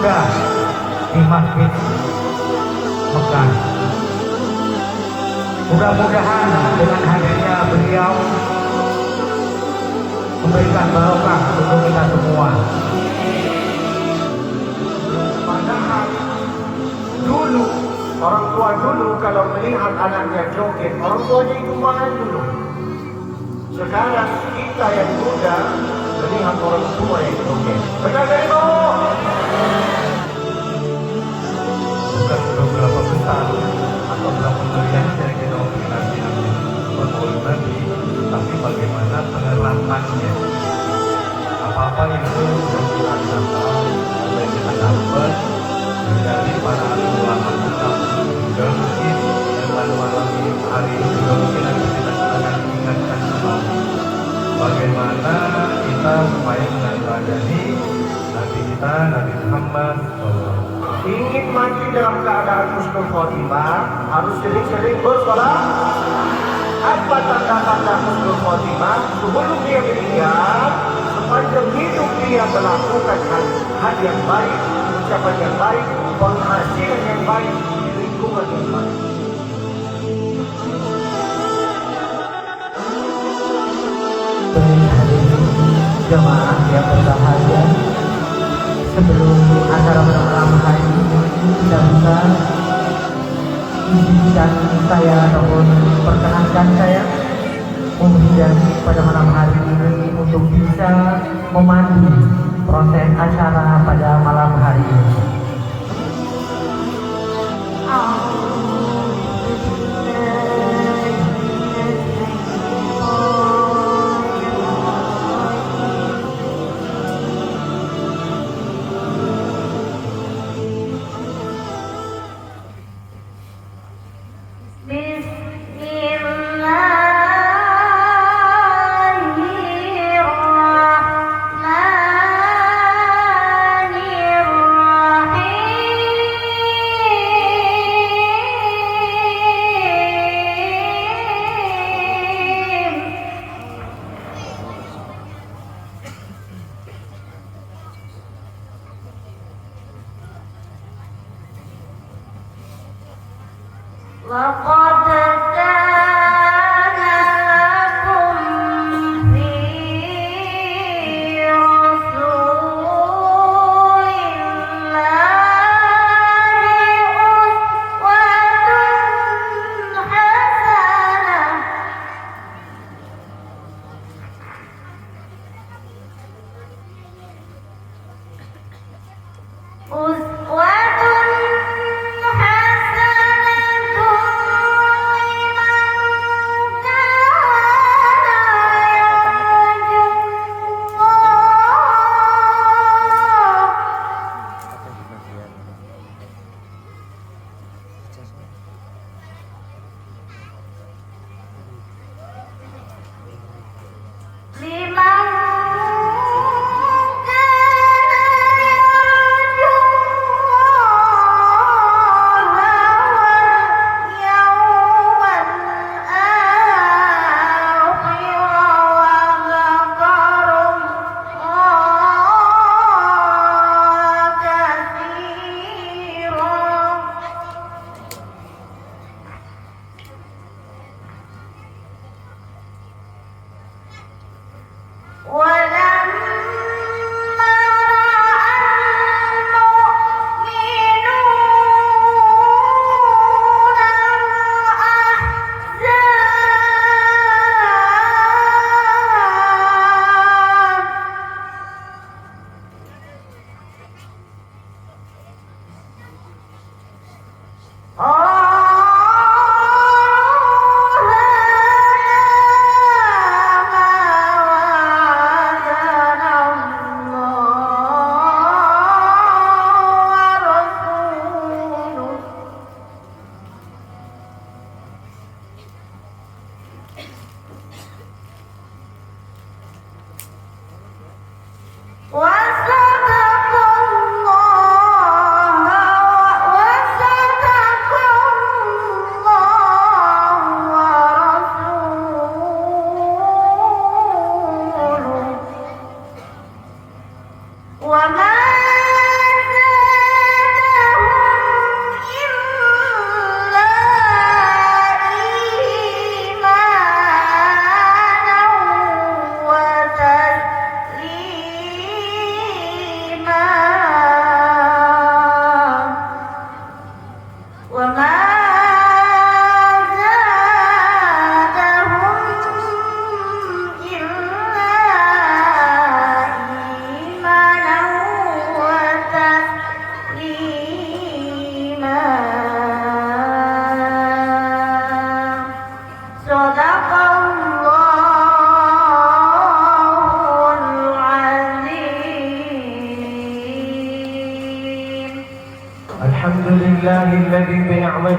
muda di Masjid Mekah. Mudah-mudahan dengan hadirnya beliau memberikan barokah untuk kita semua. Padahal dulu orang tua dulu kalau melihat anaknya joget, orang tuanya itu main dulu. Sekarang kita yang muda melihat orang tua yang joget. Benar tak itu? Bukan berapa besar atau berapa miliar yang kita nanti bermulut nanti, tapi bagaimana penerapannya. Apa-apa itu yang kita dapat, yang kita dapat dari para ulama kita juga mungkin yang malam-malam hari ini juga mungkin kita akan ingatkan kembali bagaimana kita supaya meneladani Nabi kita, Nabi Muhammad SAW. Ingin mati dalam keadaan husnul khotimah harus sering-sering bersolat. Apa tanda-tanda husnul khotimah? Sebelum dia meninggal, sepanjang hidup dia melakukan hal yang baik, ucapan yang baik, penghasilan yang baik, lingkungan yang baik. Jemaah yang berbahagia, sebelum acara malam hari ini tidak bisa izinkan saya ataupun perkenankan saya menghidati pada malam hari ini untuk bisa memandu proses acara pada malam hari ini.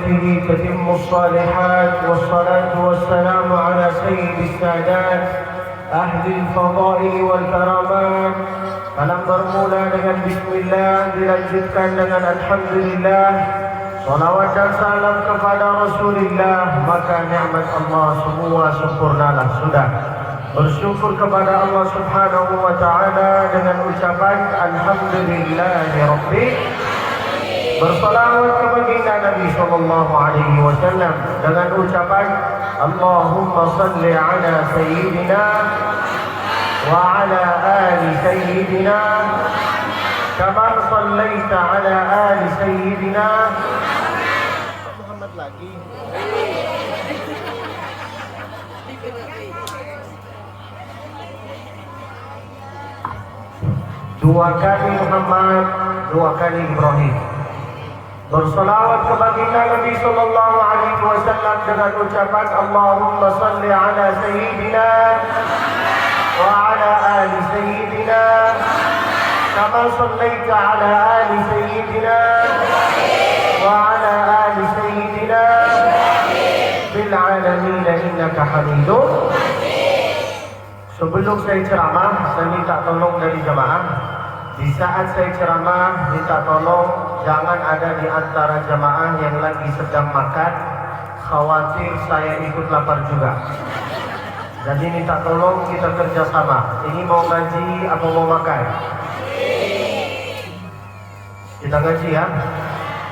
وذريته تتم الصالحات، والصلاة والسلام على سيد السادات أهل الفضائل والكرامات. Salam bermula dengan Bismillah, dilanjutkan dengan Alhamdulillah. Salawat dan salam kepada Rasulullah, maka nikmat Allah semua sempurnalah sudah. Bersyukur kepada Allah Subhanahu wa taala dengan ucapan Alhamdulillahirabbil. Bersalawat kepada Nabi sallallahu alaihi wasallam dengan ucapan Allahumma salli ala sayyidina wa ala ali sayyidina kama sallaita ala ali sayyidina Muhammad lagi. Dua kali Muhammad, dua kali Ibrahim. Bersalawat kepada Nabi sallallahu alaihi wasallam dengan ucapan Allahumma salli ala sayyidina wa ala ali sayyidina kama sallaita ala ali sayyidina wa ala ali sayyidina bil alamin innaka Hamidum. Sebelum saya ceramah, saya minta tolong dari jamaah. Di saat saya ceramah, minta tolong jangan ada di antara jamaah yang lagi sedang makan, khawatir saya ikut lapar juga. Jadi minta tolong kita kerjasama. Ini mau ngaji apa mau makan? Kita ngaji ya.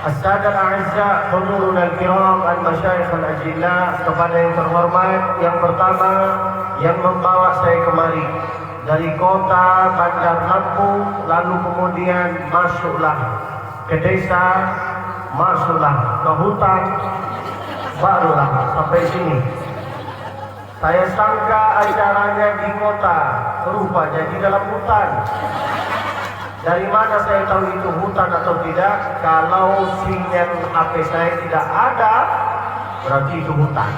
As-sadat a'izza, hudurun al-kiram, al-masyayikh al-ajillah. Kepada yang terhormat, yang pertama yang membawa saya kemari dari kota Bandar Lampung, lalu kemudian masuklah ke desa, masuklah ke hutan, barulah sampai sini. Saya sangka acaranya di kota, rupanya di dalam hutan. Dari mana saya tahu itu hutan atau tidak? Kalau sinyal HP saya tidak ada, berarti itu hutan.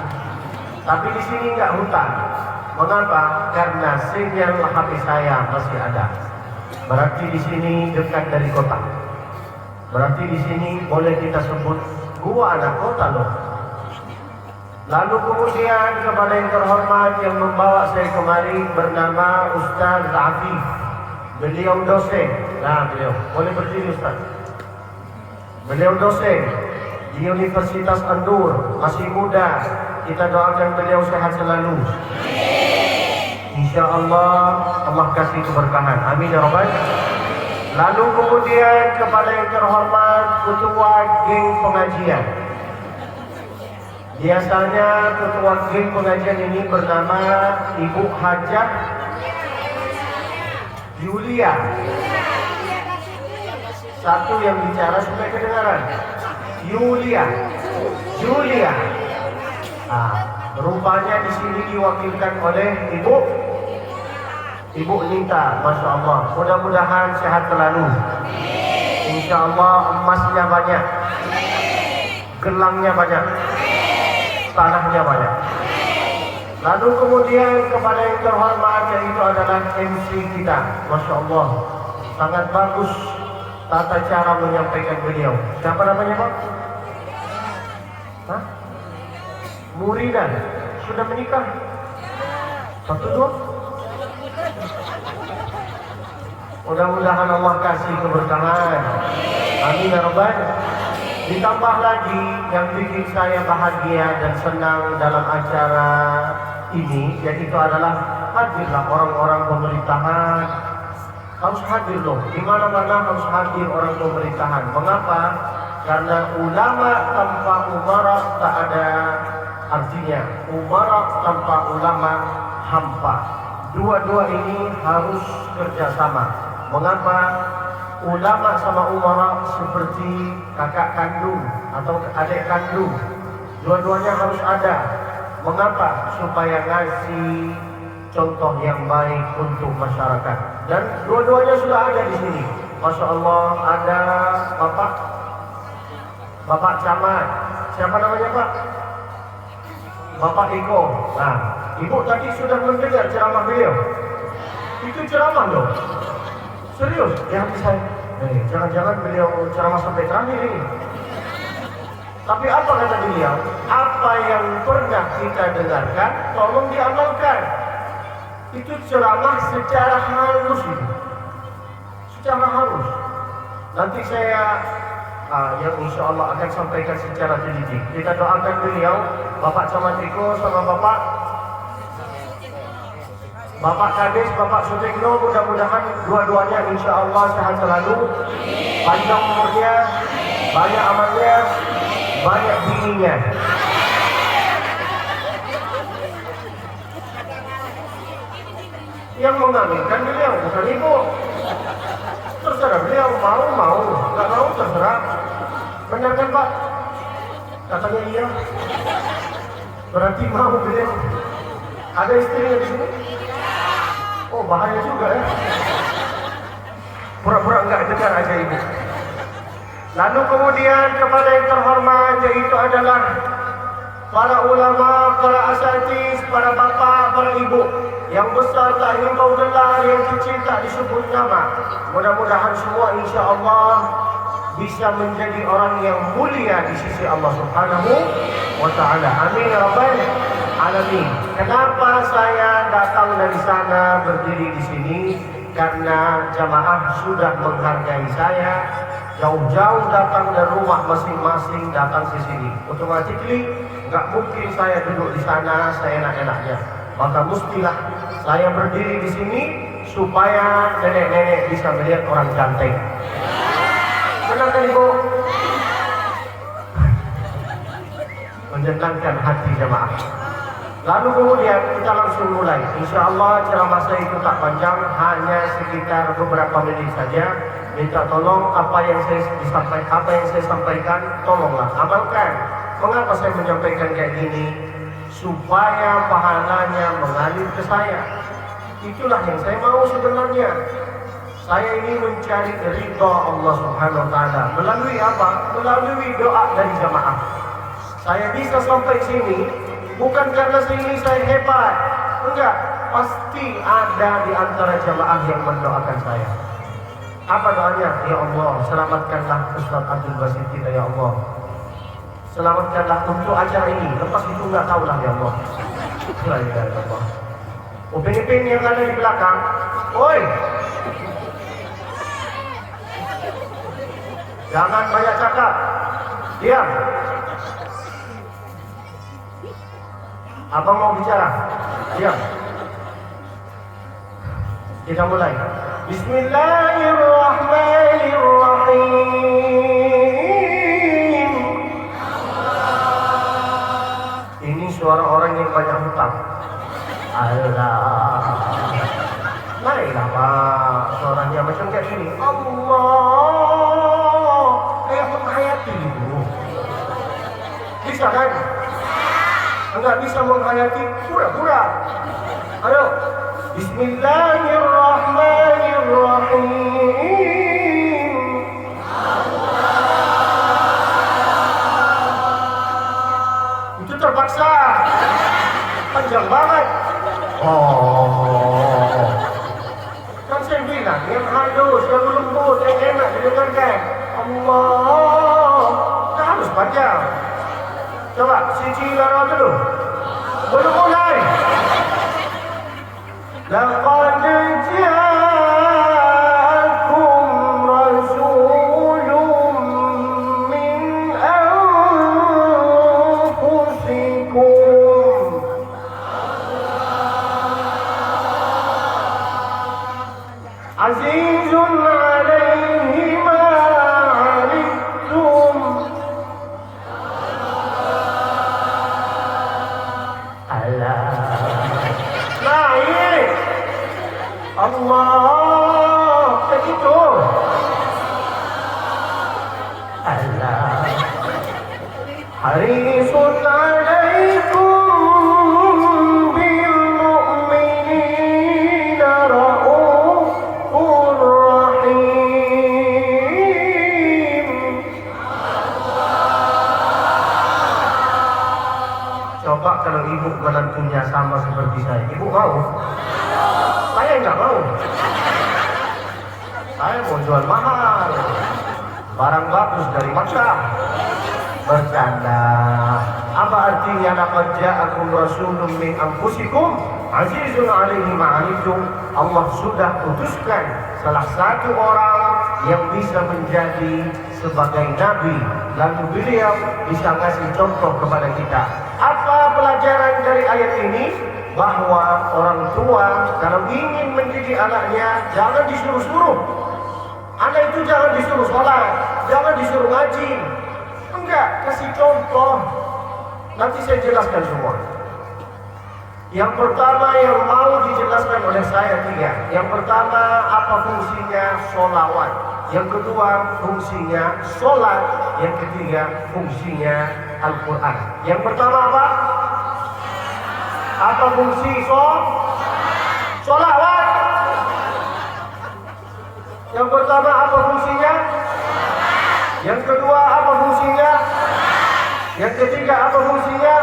Tapi di sini nggak hutan. Mengapa? Karena sinyal HP saya masih ada. Berarti di sini dekat dari kota. Berarti di sini boleh kita sebut gua anak kota loh. Lalu kemudian kepada yang terhormat yang membawa saya kemari bernama Ustaz Afif. Beliau dosen. Nah, beliau boleh berdiri Ustaz. Beliau dosen di Universitas Andur, masih muda. Kita doakan beliau sehat selalu. Insya Allah Allah kasih keberkahan. Amin ya Rabbal. Lalu kemudian kepada yang terhormat ketua geng pengajian. Biasanya ketua geng pengajian ini bernama Ibu Hajah Yulia. Satu yang bicara supaya kedengaran. Yulia. Rupanya di sini diwakilkan oleh Ibu Nita, Masya Allah. Mudah-mudahan sehat selalu. Insya Allah emasnya banyak, gelangnya banyak, tanahnya banyak. Lalu kemudian kepada yang terhormat yaitu adalah MC kita, Masya Allah. Sangat bagus tata cara menyampaikan beliau. Siapa namanya Pak? Hah? Muridan. Sudah menikah? 1, 2? Mudah-mudahan Allah kasih keberkahan. Amin ya Rabbal. Ditambah lagi yang bikin saya bahagia dan senang dalam acara ini, yaitu adalah hadirlah orang-orang pemerintahan. Harus hadir loh, di mana-mana harus hadir orang pemerintahan. Mengapa? Karena ulama tanpa umara tak ada artinya. Umara tanpa ulama hampa. Dua-dua ini harus kerjasama. Mengapa? Ulama sama umara seperti kakak kandung atau adik kandung. Dua-duanya harus ada. Mengapa? Supaya ngasih contoh yang baik untuk masyarakat. Dan dua-duanya sudah ada di sini. Masya Allah, ada Bapak Camat. Siapa namanya Pak? Bapak Eko. Nah, Ibu tadi sudah mendengar ceramah beliau. Itu ceramah loh. Serius, di hati saya. Jangan-jangan beliau ceramah sampai terakhir ini. Tapi apa kata beliau? Apa yang pernah kita dengarkan, tolong diamalkan. Itu ceramah secara halus itu. Secara halus. Nanti saya yang insya Allah akan sampaikan secara teliti. Kita doakan beliau, Bapak Camat Riko sama Bapak Kades, Bapak Sutikno, mudah-mudahan dua-duanya insya Allah sehat selalu, panjang umurnya, banyak amalnya, banyak bininya. Yang mengaminkan beliau, bukan ibu. Terserah beliau, mau, nggak mau terserah. Benar kan Pak? Katanya iya. Berarti mau beliau. Ada istrinya di sini? Oh bahaya juga ya. Pura-pura nggak dengar aja ibu. Lalu kemudian kepada yang terhormat, yaitu adalah para ulama, para asatidz, para bapak, para ibu. Yang besar tak himbau gelar, yang kecil tak disebut nama. Mudah-mudahan semua insya Allah bisa menjadi orang yang mulia di sisi Allah Subhanahu wa Ta'ala. Amin ya Rabbal Alamin. Kenapa saya datang dari sana berdiri di sini? Karena jamaah sudah menghargai saya. Jauh-jauh datang dari rumah masing-masing datang ke sini. Automatically nggak mungkin saya duduk di sana saya enak-enaknya. Maka mestilah saya berdiri di sini supaya nenek-nenek bisa melihat orang ganteng. Benar kan Ibu? Menyenangkan hati jemaah. Lalu kemudian kita langsung mulai. Insya Allah ceramah saya itu tak panjang, hanya sekitar beberapa menit saja. Minta tolong apa yang saya sampaikan, tolonglah amalkan. Mengapa saya menyampaikan kayak gini? Supaya pahalanya mengalir ke saya. Itulah yang saya mau sebenarnya. Saya ini mencari ridha Allah Subhanahu wa Ta'ala. Melalui apa? Melalui doa dari jamaah. Saya bisa sampai sini bukan karena sini saya hebat. Enggak, pasti ada di antara jamaah yang mendoakan saya. Apa doanya? Ya Allah, selamatkanlah Ustaz Abdul Basit kita ya Allah. Selamatkanlah untuk acara ini. Lepas itu nggak tahu lah ya Allah. La ilaha illallah. Upin-ipin yang ada di belakang, oi, jangan banyak cakap. Diam. Abang mau bicara. Diam. Kita mulai. Bismillahirrahmanirrahim. Ini suara orang yang banyak hutang. Allah. Naiklah Pak, suaranya macam kayak gini. Allah. Kayak menghayati itu. Bisa kan? Enggak bisa menghayati, pura-pura. Ayo. Bismillahirrahmanirrahim. Itu terpaksa. Panjang banget. Oh. Kan saya bilang yang halus, yang lembut, yang enak didengarkan. Allah. Tak harus panjang. Coba siji lara dulu. Belum mulai. Laqad ja'akum rasulun min anfusikum. Azizun 'alaihi ma 'anittum. Allah, begitu. Allah, harisun 'alaikum bil mu'minina raufur rahim. Coba kalau ibu menantunya sama seperti saya, ibu mau? Saya nggak mau. Saya mau jual mahal, barang bagus dari Makkah. bercanda. Apa artinya laqad ja'akum rasulun min anfusikum azizun 'alaihi ma 'anittum? Allah sudah putuskan salah satu orang yang bisa menjadi sebagai nabi, lalu beliau bisa ngasih contoh kepada kita. Apa pelajaran dari ayat ini? Bahwa orang tua kalau ingin mendidik anaknya jangan disuruh-suruh. Anak itu jangan disuruh sholat, jangan disuruh ngaji. Enggak, kasih contoh. Nanti saya jelaskan semua. Yang pertama yang mau dijelaskan oleh saya 3. Yang pertama, apa fungsinya sholawat. Yang kedua, fungsinya sholat. Yang ketiga, fungsinya Al-Quran. Yang pertama apa? Apa fungsi sholawat? Yang pertama apa fungsinya? Yang kedua apa fungsinya? Yang ketiga apa fungsinya?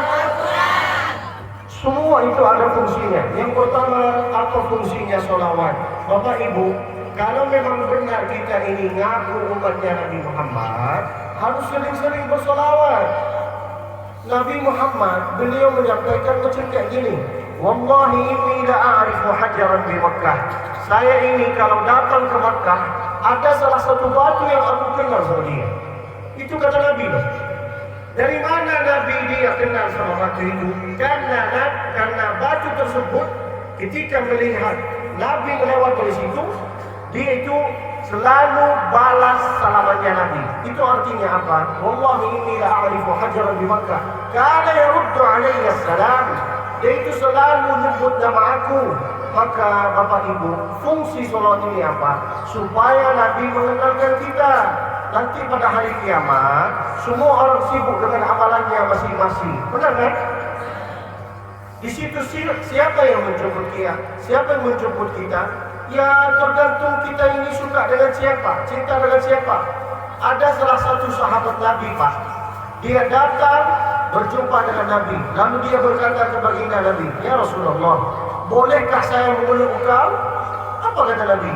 Semua itu ada fungsinya. Yang pertama apa fungsinya sholawat? Bapak Ibu, kalau memang benar kita ini ngaku umatnya Nabi Muhammad, harus sering-sering bersolawat. Nabi Muhammad, beliau menyampaikan macam kayak gini, wallahi inni la a'rifu hajaran di Makkah. Saya ini kalau datang ke Makkah, ada salah satu batu yang aku kenal sama dia. Itu kata Nabi loh. Dari mana Nabi dia kenal sama batu itu? Karena batu tersebut ketika melihat Nabi melewat dari situ, dia itu selalu balas salamannya Nabi. Itu artinya apa? Wallahi inni la a'rifu hajaran di Makkah kana yaruddu alayya salam. Dia itu selalu nyebut nama aku. Maka Bapak Ibu, fungsi sholat ini apa? Supaya Nabi mengenalkan kita. Nanti pada hari kiamat, semua orang sibuk dengan amalannya masing-masing. Benar kan? Di situ siapa yang menjemput kita? Siapa yang menjemput kita? Ya tergantung kita ini suka dengan siapa, cinta dengan siapa. Ada salah satu sahabat Nabi Pak, dia datang berjumpa dengan Nabi, lalu dia berkata kepada Nabi, ya Rasulullah, bolehkah saya memeluk engkau? Apa kata Nabi?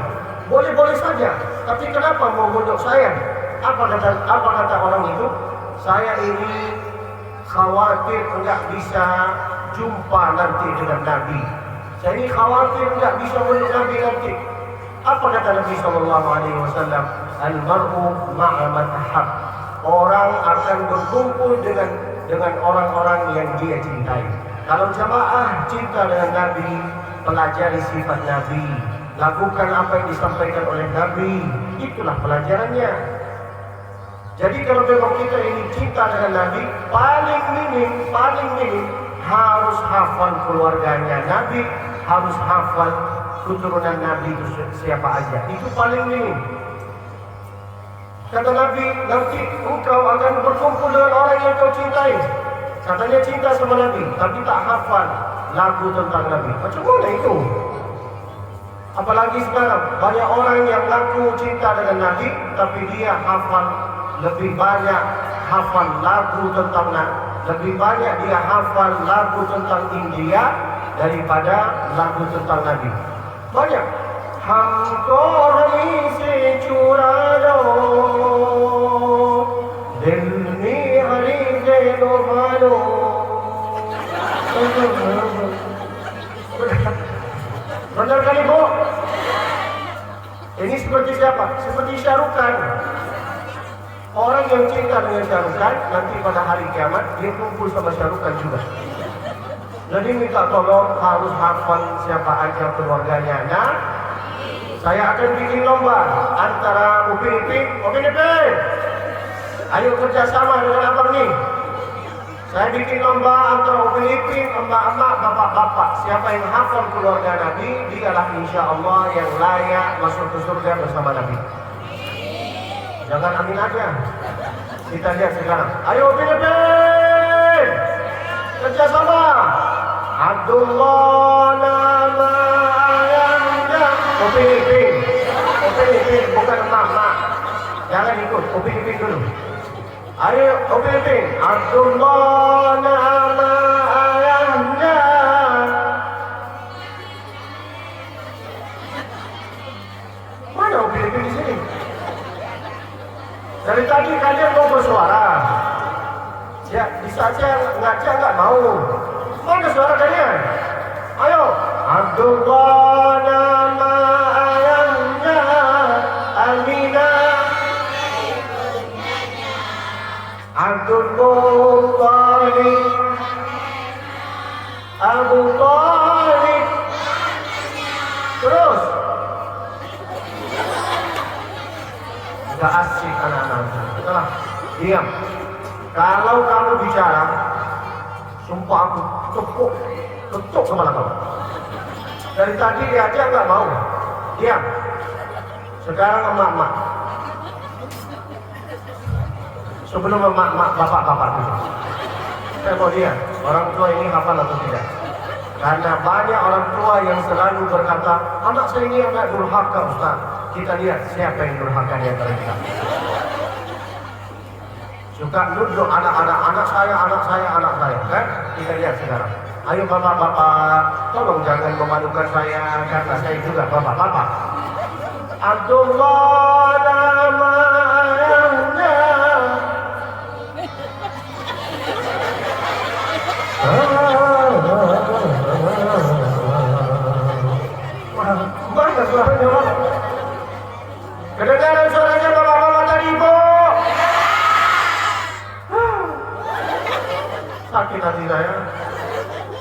Boleh-boleh saja, tapi kenapa mau memeluk saya? Apa kata orang itu? Saya ini khawatir enggak bisa jumpa nanti dengan Nabi. Saya ini khawatir enggak bisa memeluk Nabi nanti. Apa kata Nabi SAW? Al-mar'u ma'a man ahab. Orang akan berkumpul dengan orang-orang yang dia cintai. Kalau jamaah cinta dengan Nabi, pelajari sifat Nabi, lakukan apa yang disampaikan oleh Nabi. Itulah pelajarannya. Jadi kalau memang kita ini cinta dengan Nabi, paling minim harus hafal keluarganya Nabi, harus hafal keturunan Nabi itu siapa aja. Itu paling minim. Kata Nabi, nanti engkau akan berkumpul dengan orang yang kau cintai. Katanya cinta sama Nabi, tapi tak hafal lagu tentang Nabi. Macam mana itu? Apalagi sekarang, banyak orang yang ngaku cinta dengan Nabi, tapi dia lebih banyak hafal lagu tentang Nabi, lebih banyak dia hafal lagu tentang India daripada lagu tentang Nabi. Banyak. Hamko hami se chura lo, dil mein hari gelo halo. Benar kali Bu? Ini seperti siapa? Seperti Syahrukh. Orang yang cinta dengan Syahrukh nanti pada hari kiamat dia kumpul sama Syahrukh juga. Jadi minta tolong harus hafal siapa aja keluarganya. Nah, saya akan bikin lomba antara Upin Ipin, ayo kerjasama dengan abang nih. Saya bikin lomba antara Upin Ipin, emak-emak, bapak-bapak. Siapa yang hafal keluarga Nabi, dialah insya Allah yang layak masuk ke surga bersama Nabi. Jangan amin aja. Kita lihat sekarang. Ayo Upin Ipin, kerjasama. Abdullah nama ayahnya. Upin Ipin, bukan emak-emak. Jangan ikut, Upin Ipin dulu. Ayo Upin Ipin, Abdullah nama ayahnya. Mana Upin Ipin di sini? Dari tadi kalian mau bersuara. tahu. Mana suara kalian? Ayo. Abdullah nama ayahnya Aminah. Abdul Muttalib, Abu Talib. Terus. Gak asik anak-anak. Setelah diam. Kalau kamu bicara, sumpah aku ketuk kepala kamu. Dari tadi dia aja nggak mau. Diam. Sekarang emak-emak. Sebelum emak-emak, bapak-bapak dulu. Saya mau lihat orang tua ini hafal atau tidak. Karena banyak orang tua yang selalu berkata, anak saya ini anak durhaka Ustaz. Kita lihat siapa yang durhaka di antara kita. Suka nuduh anak saya, kan? Kita lihat sekarang. Ayo bapak-bapak, tolong jangan memalukan saya, karena saya juga bapak-bapak. Abdullah nama ayahnya. Mana suaranya? Kedengaran suaranya bapak-bapak tadi, Bu? Sakit hati saya.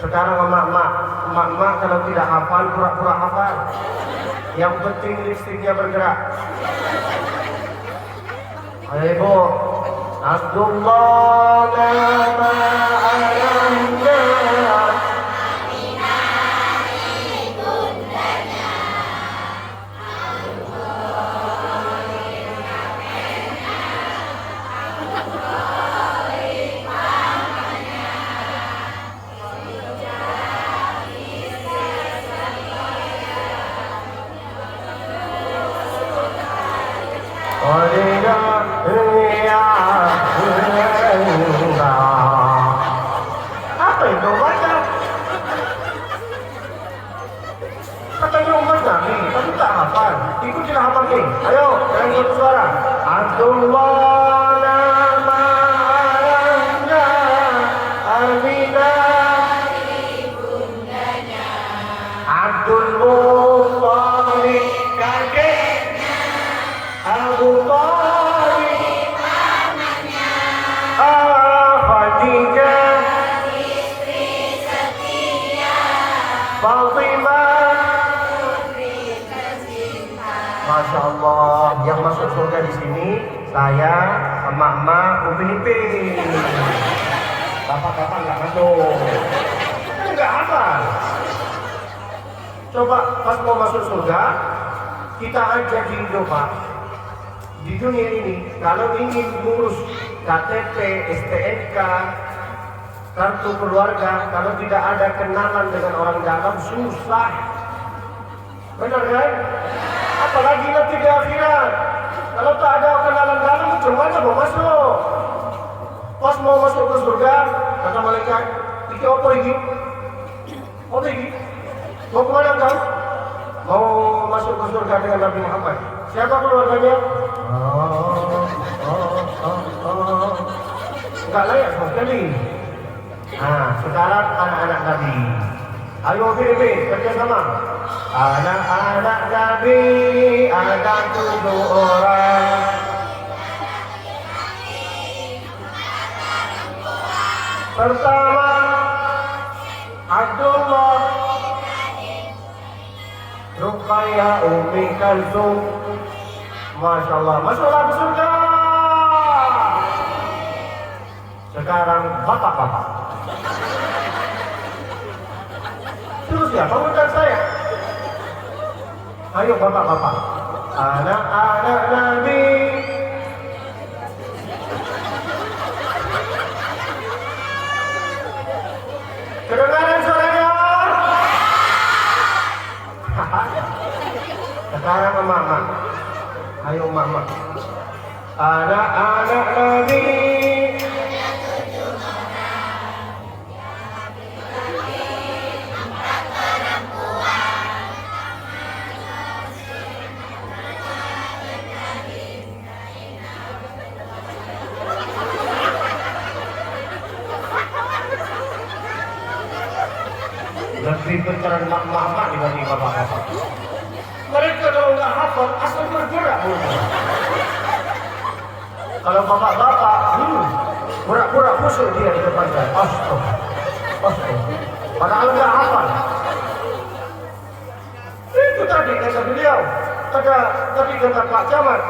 Sekarang emak-emak kalau tidak hafal, pura-pura hafal. Yang penting listriknya bergerak. Ayo Ibu. Abdullah nama ayahnya. Apa itu baca? Katanya umat Nabi, tapi tak hafal. Ikutilah hafal nih. Ayo, jangan satu suara. Abdullah nama ayahnya Aminah. Abdul Muttalib kakeknya. Abu Talib Khadijah istri setia Fatimah putri tercinta. Masya Allah, yang masuk surga di sini saya, emak-emak, Upin Ipin. Bapak-bapak nggak masuk, nggak hafal. Coba pas mau masuk surga, kita ajak di Indomaret. Di dunia ini, kalau ingin ngurus KTP, STNK, kartu keluarga, kalau tidak ada kenalan dengan orang dalam, susah. Benar kan? Apalagi nanti di akhirat. Kalau tak ada kenalan dalam, gimana mau masuk? Pas mau masuk ke surga, kata malaikat, iki apa ini? Apa ini? Mau kemana kau? Mau masuk ke surga dengan Nabi Muhammad. Siapa keluarganya? Enggak layak sama sekali. Nah, sekarang anak-anak Nabi. Ayo Upin-Ipin, kerjasama. Anak-anak Nabi ada 7 orang. Pertama, Abdullah, Ruqayyah, Ummi Kalsum. Masya Allah, masuklah ke surga. Sekarang bapak-bapak. Terus siapa bukan saya? Ayo bapak-bapak. Anak-anak Nabi. Kedengaran suaranya? Sekarang mama. Ayo mama. Anak-anak Nabi. Lebih pintaran mak-mak dibanding bapak-bapak. Mereka kalau nggak hafal, asal bergerak mulut. Kalau bapak-bapak, pura-pura khusyuk dia di depan saya. Astaga. Padahal nggak hafal. Itu tadi kata beliau. Tadi kata Pak Camat,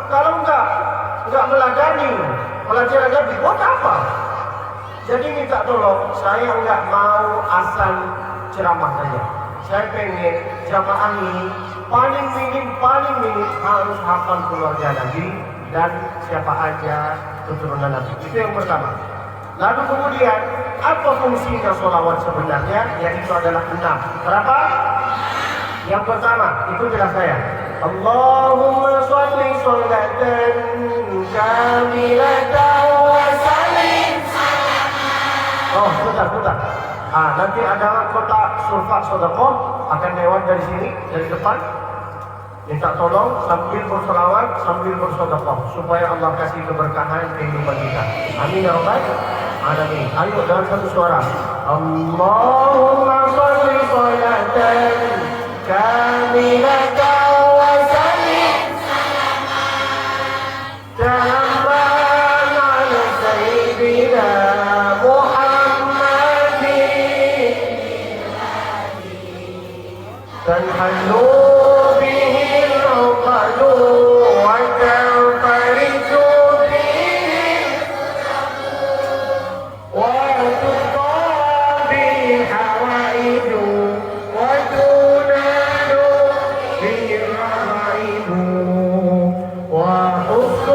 kalau nggak meladani pelajaran Nabi, buat apa? Jadi minta tolong, saya nggak mau asal ceramah saja. Saya pengen jamaah ini paling minim harus hafal keluarga Nabi dan siapa aja keturunan Nabi. Itu yang pertama. Lalu kemudian apa fungsinya sholawat sebenarnya? Yaitu adalah 6. Berapa? Yang pertama, itu jelas saya. Allahumma sholli sholatan kamilatan wa sallim. Oh, bentar. Nanti ada kotak surfa sedekah akan lewat dari sini, dari depan. Minta tolong sambil berselawat, sambil bersedekah supaya Allah kasih keberkahan kehidupan kita. Amin ya rabbal alamin. Ayo dalam satu suara. Allahumma sholli sholatan kamilatan wa sallim salaman ala sayyidina تنحل به العقد وتنفرج به وتقضى به الحوائج وتنال به الرغائب وحسن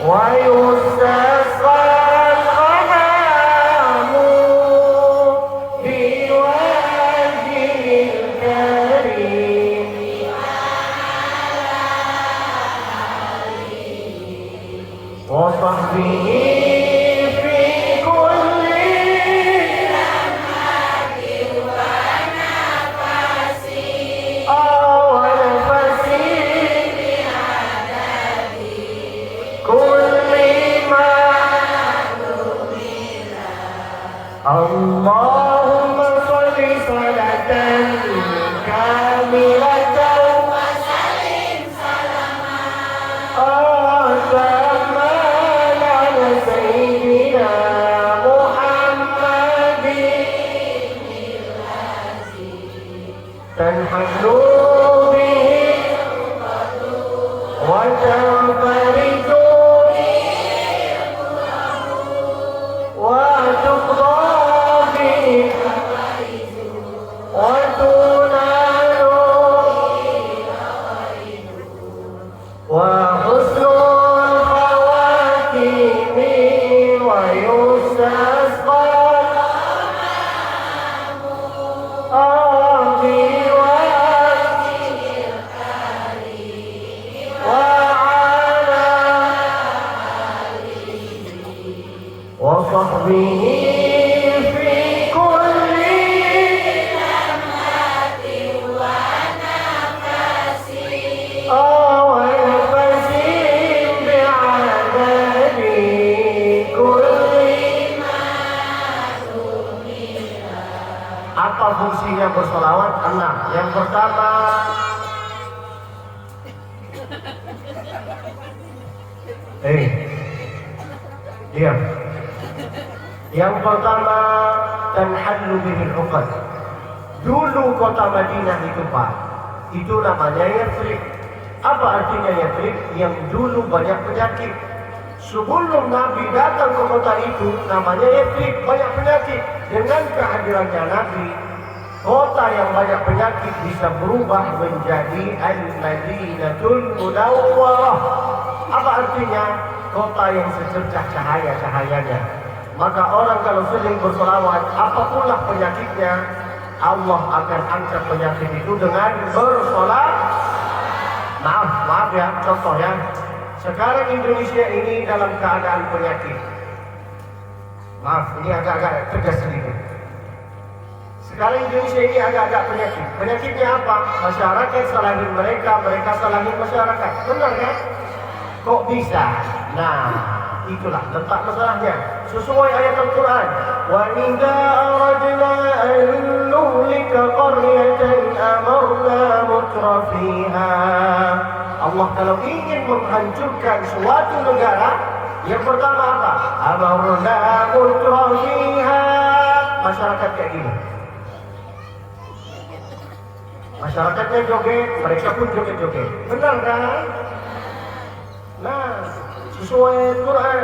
ويستسقى وصحبه في كل لمحة ونفس ونفس بعدد كل ما اللهم صل صلاة كاملة وسلم سلاما تنحل به وتنفرج وتقضى به وتنال وحسن الخواتيم ويستسقى وصحبه في كل لمحة ونفس ونفس بعدد كل ما Apa fungsinya bersolawat? 6. Yang pertama, diam. Yang pertama, tanhallu bihil uqad. Dulu kota Madinah itu Pak, itu namanya Yathrib. Apa artinya Yathrib? Yang dulu banyak penyakit. Sebelum Nabi datang ke kota itu, namanya Yathrib, banyak penyakit. Dengan kehadirannya Nabi, kota yang banyak penyakit bisa berubah menjadi Al-Madinatul Munawwarah. Apa artinya? Kota yang secercah cahaya-cahayanya. Maka orang kalau sering bersolawat, apapunlah penyakitnya, Allah akan angkat penyakit itu dengan bersolawat. Maaf ya, contoh ya. Sekarang Indonesia ini dalam keadaan penyakit. Maaf, ini agak-agak tegas sedikit. Sekarang Indonesia ini agak-agak penyakit. Penyakitnya apa? Masyarakat salahin mereka, mereka salahin masyarakat. Benar kan? Kok bisa? Nah, itulah letak masalahnya. sesuai ayat Al-Quran. Wa idza aradna an nuhlika qaryatan amarna mutrafiha. Allah kalau ingin menghancurkan suatu negara, yang pertama apa? Amarna mutrafiha. Masyarakat kayak gini. Masyarakatnya joget, mereka pun joget-joget. Benar kan? Nah, sesuai Quran.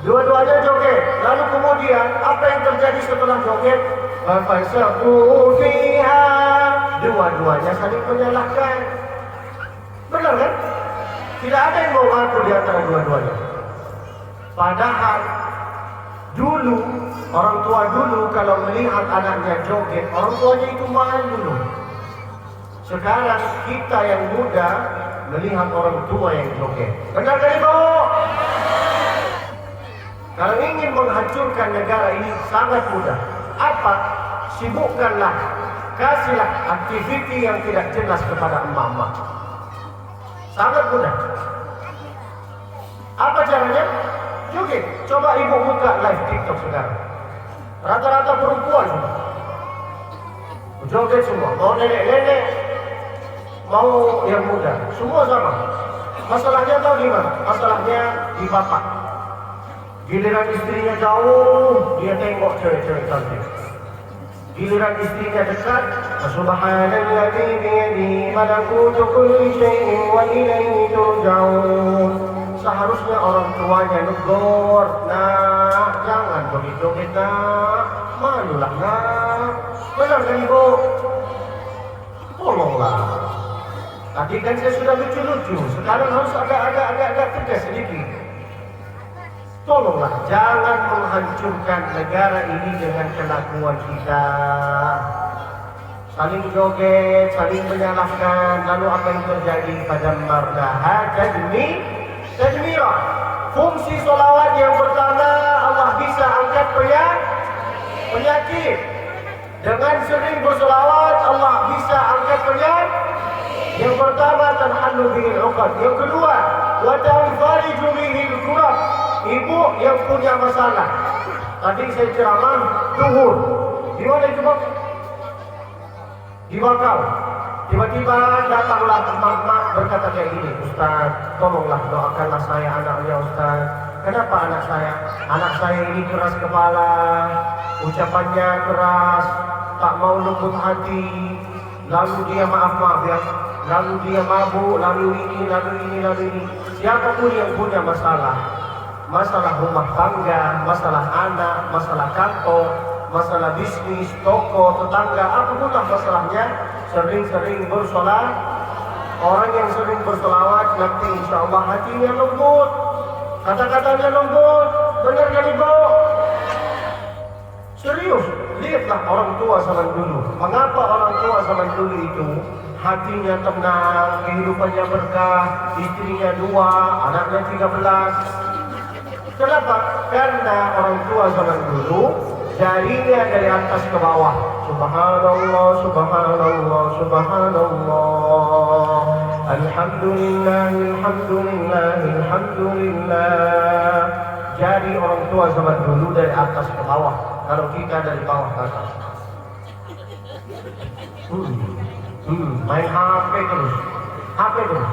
Dua-duanya joget. Lalu kemudian apa yang terjadi setelah joget? Fasahu fiha. Dua-duanya saling menyalahkan. Benar kan? Tidak ada yang mau ngaku di antara dua-duanya. Padahal dulu orang tua dulu kalau melihat anaknya joget, orang tuanya itu malu dulu. Sekarang kita yang muda melihat orang tua yang joget. Benar kan Ibu? Kalau ingin menghancurkan negara ini sangat mudah. Apa? Sibukkanlah, kasihlah aktiviti yang tidak jelas kepada emak-emak. Sangat mudah. Apa caranya? Joget. Coba Ibu buka live TikTok sekarang. Rata-rata perempuan semua. Joget semua. Mau nenek-nenek, mau yang muda, semua sama. Masalahnya tahu di mana? Masalahnya di bapak. Giliran istrinya jauh, dia tengok cewek-cewek cantik. Giliran istrinya dekat, subhanalladzi biyadihi malakutu kulli syai'in wa ilaihi turja'un. Seharusnya orang tuanya negur, nak, jangan joget-joget nak, malulah nak. Benar kan Ibu? Tolonglah. Tadi kan saya sudah lucu-lucu, sekarang harus agak tegas sedikit. Tolonglah, jangan menghancurkan negara ini dengan kelakuan kita. Saling joget, saling menyalahkan, lalu apa yang terjadi pada mardaha tajmira. Fungsi solawat yang pertama, Allah bisa angkat penyakit. Dengan sering bersolawat, Allah bisa angkat penyakit. Yang pertama, tanhallu bihil uqad. Yang kedua, wa tanfariju bihil kurab. Ibu yang punya masalah. Tadi saya ceramah zuhur. Di mana itu Pak? Di Bakau. Tiba-tiba datanglah emak-emak berkata kayak gini, Ustaz, tolonglah doakanlah saya anaknya Ustaz. Kenapa anak saya? Anak saya ini keras kepala, ucapannya keras, tak mau lembut hati. Lalu dia maaf ya, lalu dia mabuk, lalu ini. Siapapun yang punya masalah rumah tangga, masalah anak, masalah kantor, masalah bisnis, toko, tetangga, apapunlah masalahnya, sering-sering bersolat. Orang yang sering bersolawat nanti insya Allah hatinya lembut, kata-katanya lembut. Benar kan Ibu? Serius, lihatlah orang tua zaman dulu. Mengapa orang tua zaman dulu itu hatinya tenang, kehidupannya berkah, istrinya 2, anaknya 13. Kenapa? Karena orang tua zaman dulu jarinya dari atas ke bawah. Subhanallah, subhanallah, subhanallah. Alhamdulillah, alhamdulillah, alhamdulillah. Jari orang tua zaman dulu dari atas ke bawah. Kalau kita dari bawah ke atas. Main HP terus. HP terus.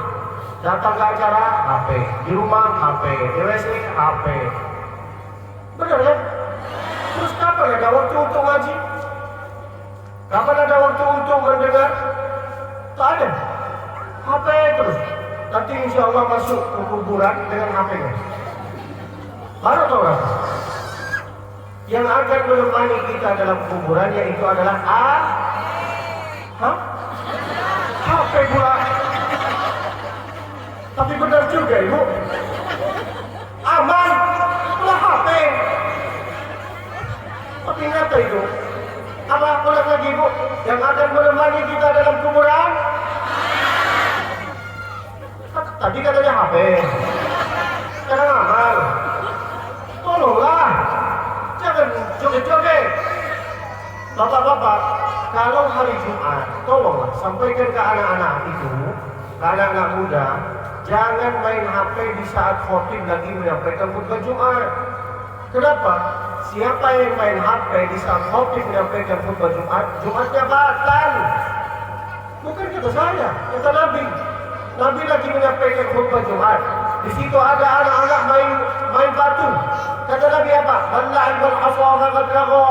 Datang ke acara, HP. Di rumah, HP. Di WC, HP. Benar kan? Terus kapan ada waktu untuk ngaji? Kapan ada waktu untuk mendengar? Tak ada. HP terus. Nanti insya Allah masuk ke kuburan dengan HP-nya. Baru tahu kan? Yang akan menemani kita dalam kuburan yaitu adalah HP pula. Tapi benar juga Ibu. Aman, itulah HP. Tapi nyata itu. Apa ulang lagi Ibu? Yang akan menemani kita dalam kuburan? Tadi katanya HP. Sekarang aman. Tolonglah. Jangan joget-joget. Bapak-bapak, kalau hari Jumat, tolonglah sampaikan ke anak-anak itu, ke anak-anak muda, jangan main HP di saat khotib lagi menyampaikan khutbah Jumat. Kenapa? Siapa yang main HP di saat khotib menyampaikan khutbah Jumat, Jumatnya batal. Bukan kata saya, kata Nabi. Nabi lagi menyampaikan khutbah Jumat. Di situ ada anak-anak main batu. Kata Nabi apa? Man la'ibal aswa faqad lagha.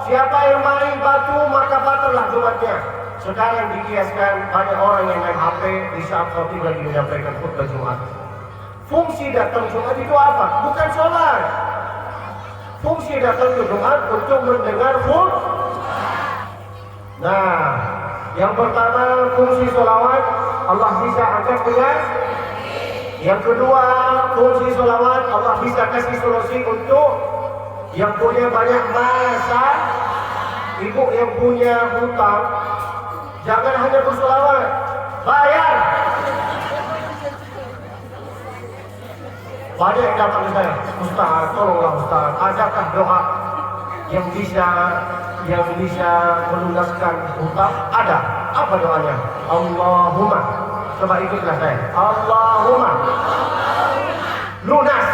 Siapa yang main batu maka batallah Jumatnya. Sekarang dikiaskan banyak orang yang main HP di saat khotib lagi menyampaikan khutbah Jumat. Fungsi datang Jumat itu apa? Bukan sholat. Fungsi datang ke Jumat untuk mendengar khutbah. Nah, yang pertama fungsi sholawat Allah bisa angkat dengan. Yang kedua fungsi sholawat Allah bisa kasih solusi untuk yang punya banyak masa. Ibu yang punya hutang, jangan hanya bersolawat, bayar. Banyak yang datang ke saya, Ustaz, tolonglah Ustaz, adakah doa yang bisa melunaskan hutang? Ada. Apa doanya? Allahumma. Coba ikutlah saya. Allahumma lunas.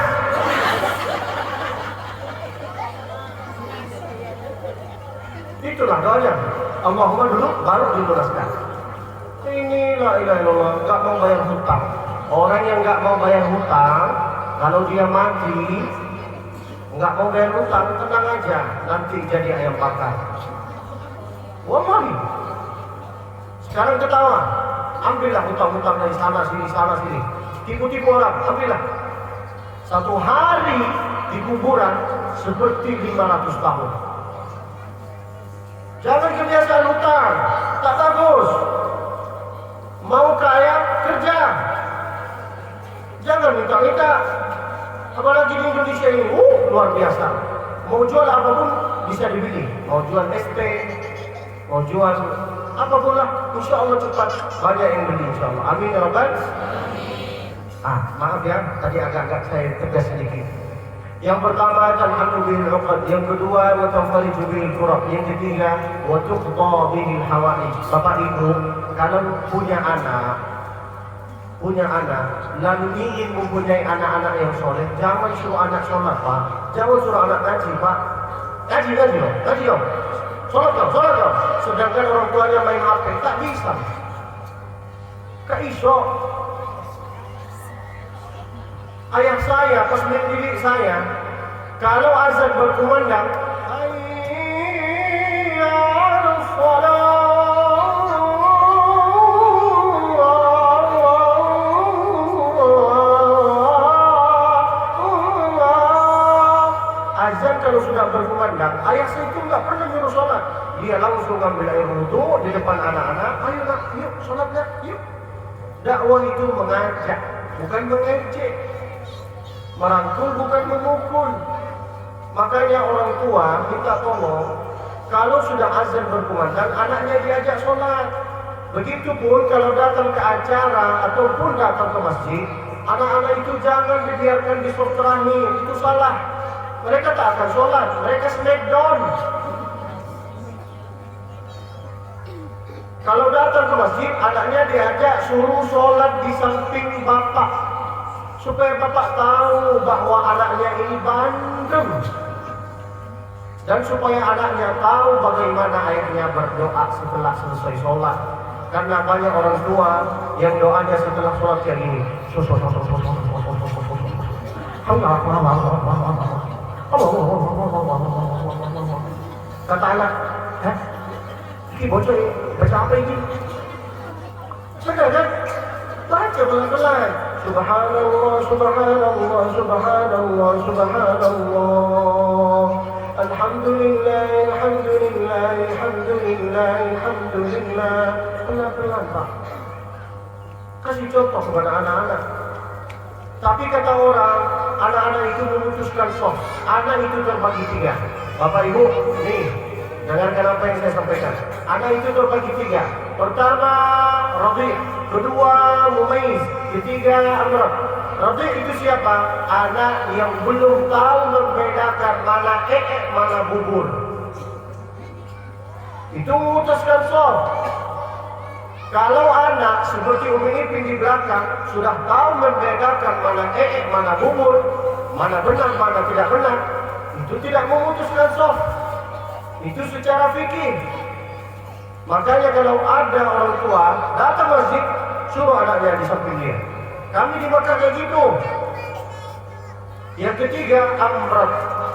Itulah doanya. Allahumma dulu baru dilunaskan. Ini la ilaha illallah, enggak mau bayar hutang. Orang yang enggak mau bayar hutang, kalau dia mati enggak mau bayar hutang, tenang aja, nanti jadi ayam bakar. Wallahi. Sekarang ketawa, ambillah hutang-hutang dari sana sini, tipu-tipu orang, ambillah. Satu hari di kuburan seperti 500 tahun. Jangan kebiasaan hutang, tak bagus. Mau kaya, kerja. Jangan minta-minta. Apalagi di Indonesia ini, luar biasa. Mau jual apapun bisa dibeli. Mau jual ST, mau jual apapun lah, insya Allah cepat banyak yang beli, insya Allah. Amin ya Rabbal. Maaf ya, tadi agak-agak saya tegas sedikit. Yang pertama tanhalu bil 'uqad, yang kedua wa tanfariju bil kurab, yang ketiga wa tuqda bil hawaij. Bapak Ibu, kalau punya anak lalu ingin mempunyai anak-anak yang soleh, jangan suruh anak sholat, Pak. Jangan suruh anak ngaji, Pak. Ngaji dong. Sholat dong. Sedangkan orang tuanya main HP, tak bisa. Kaiso. Ayah saya, pas mendidik saya, kalau azan berkumandang, hayya 'alas shalah. Azan kalau sudah berkumandang, ayah saya itu nggak pernah nyuruh sholat. Dia langsung ambil air wudhu di depan anak-anak. Ayo nak, yuk sholat nak, yuk. Dakwah itu mengajak, bukan mengejek. Merangkul bukan memukul. Makanya orang tua minta tolong, kalau sudah azan berkumandang, anaknya diajak sholat. Begitupun kalau datang ke acara ataupun datang ke masjid, anak-anak itu jangan dibiarkan disorterahi, itu salah. Mereka tak akan sholat, mereka smackdown. Kalau datang ke masjid, anaknya diajak suruh sholat di samping bapak, supaya bapak tahu bahwa anaknya ini bandel, dan supaya anaknya tahu bagaimana akhirnya berdoa setelah selesai sholat. Karena banyak orang tua yang doanya setelah sholat kayak gini, kata anak, ini bocor ini, baca apa ini? Benar kan? Baca pelan-pelan. Subhanallah, subhanallah, subhanallah, subhanallah. Alhamdulillah, alhamdulillah, alhamdulillah, alhamdulillah. Pelan-pelan, Pak. Kasih contoh kepada anak-anak. Tapi kata orang, anak-anak itu memutuskan soft. Anak itu terbagi 3. Bapak Ibu, nih, dengarkan apa yang saya sampaikan. Anak itu terbagi 3. Pertama, Rabi'. Kedua, Mumaiz. Ketiga, Amr. Rabi' itu siapa? Anak yang belum tahu membedakan mana mana bubur. Itu memutuskan soft. Kalau anak seperti Umi Ipin di belakang sudah tahu membedakan mana mana bubur, mana benar, mana tidak benar, itu tidak memutuskan shaf. Itu secara fikih. Makanya kalau ada orang tua datang masjid, suruh anaknya di samping dia. Kami di Mekah kayak gitu. Yang ketiga, amrat.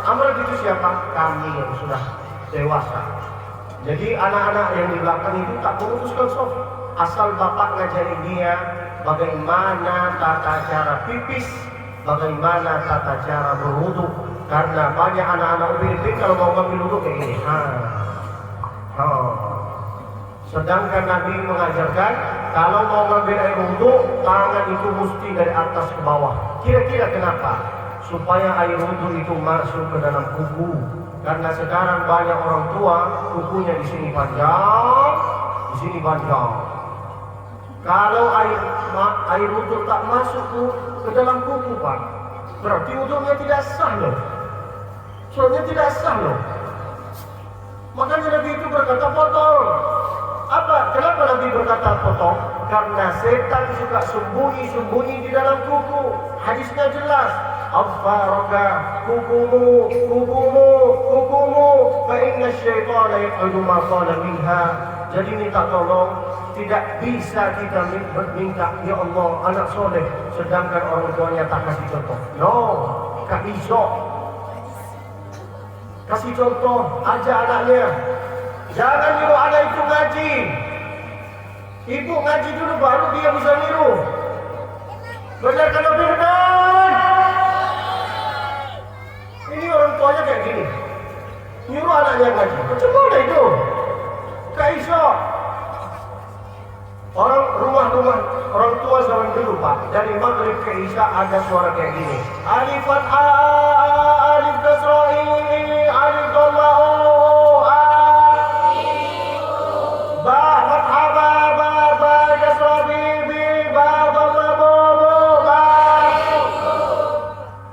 Amrat itu siapa? Kami yang sudah dewasa. Jadi anak-anak yang di belakang itu tak memutuskan shaf. Asal bapak ngajarin dia bagaimana tata cara pipis, bagaimana tata cara berwudu. Karena banyak anak-anak Filipin kalau mau ngambil wudu kayak gini. Sedangkan Nabi mengajarkan kalau mau ngambil air wudu, tangan itu mesti dari atas ke bawah. Kira-kira kenapa? Supaya air wudu itu masuk ke dalam kuku. Karena sekarang banyak orang tua kukunya di sini panjang, di sini panjang. Kalau air wudu tak masuk ke dalam kuku, Pak, berarti wudunya tidak sah loh. Soalnya tidak sah loh. Makanya Nabi itu berkata potong. Apa? Kenapa Nabi berkata potong? Karena setan suka sembunyi-sembunyi di dalam kuku. Hadisnya jelas. Affaraka kukumu, fa inna syaitana yaq'udu ma qala minha. Jadi minta tolong, tidak bisa kita minta, ya Allah, anak soleh, sedangkan orang tuanya tak kasih contoh. No, tak bisa. Kasih contoh, ajak anaknya. Jangan nyuruh anak itu ngaji. Ibu ngaji dulu baru dia bisa niru. Benar kalau benar. Ini orang tuanya kayak gini. Nyuruh anaknya ngaji. Macam mana itu? Gak iso. Rumah-rumah orang tua zaman dulu, Pak, dari maghrib ke isya ada suara kayak gini. Alif fathah, alif kasra, alif dhamma, ba fathah, ba kasra, ba dhamma, ba.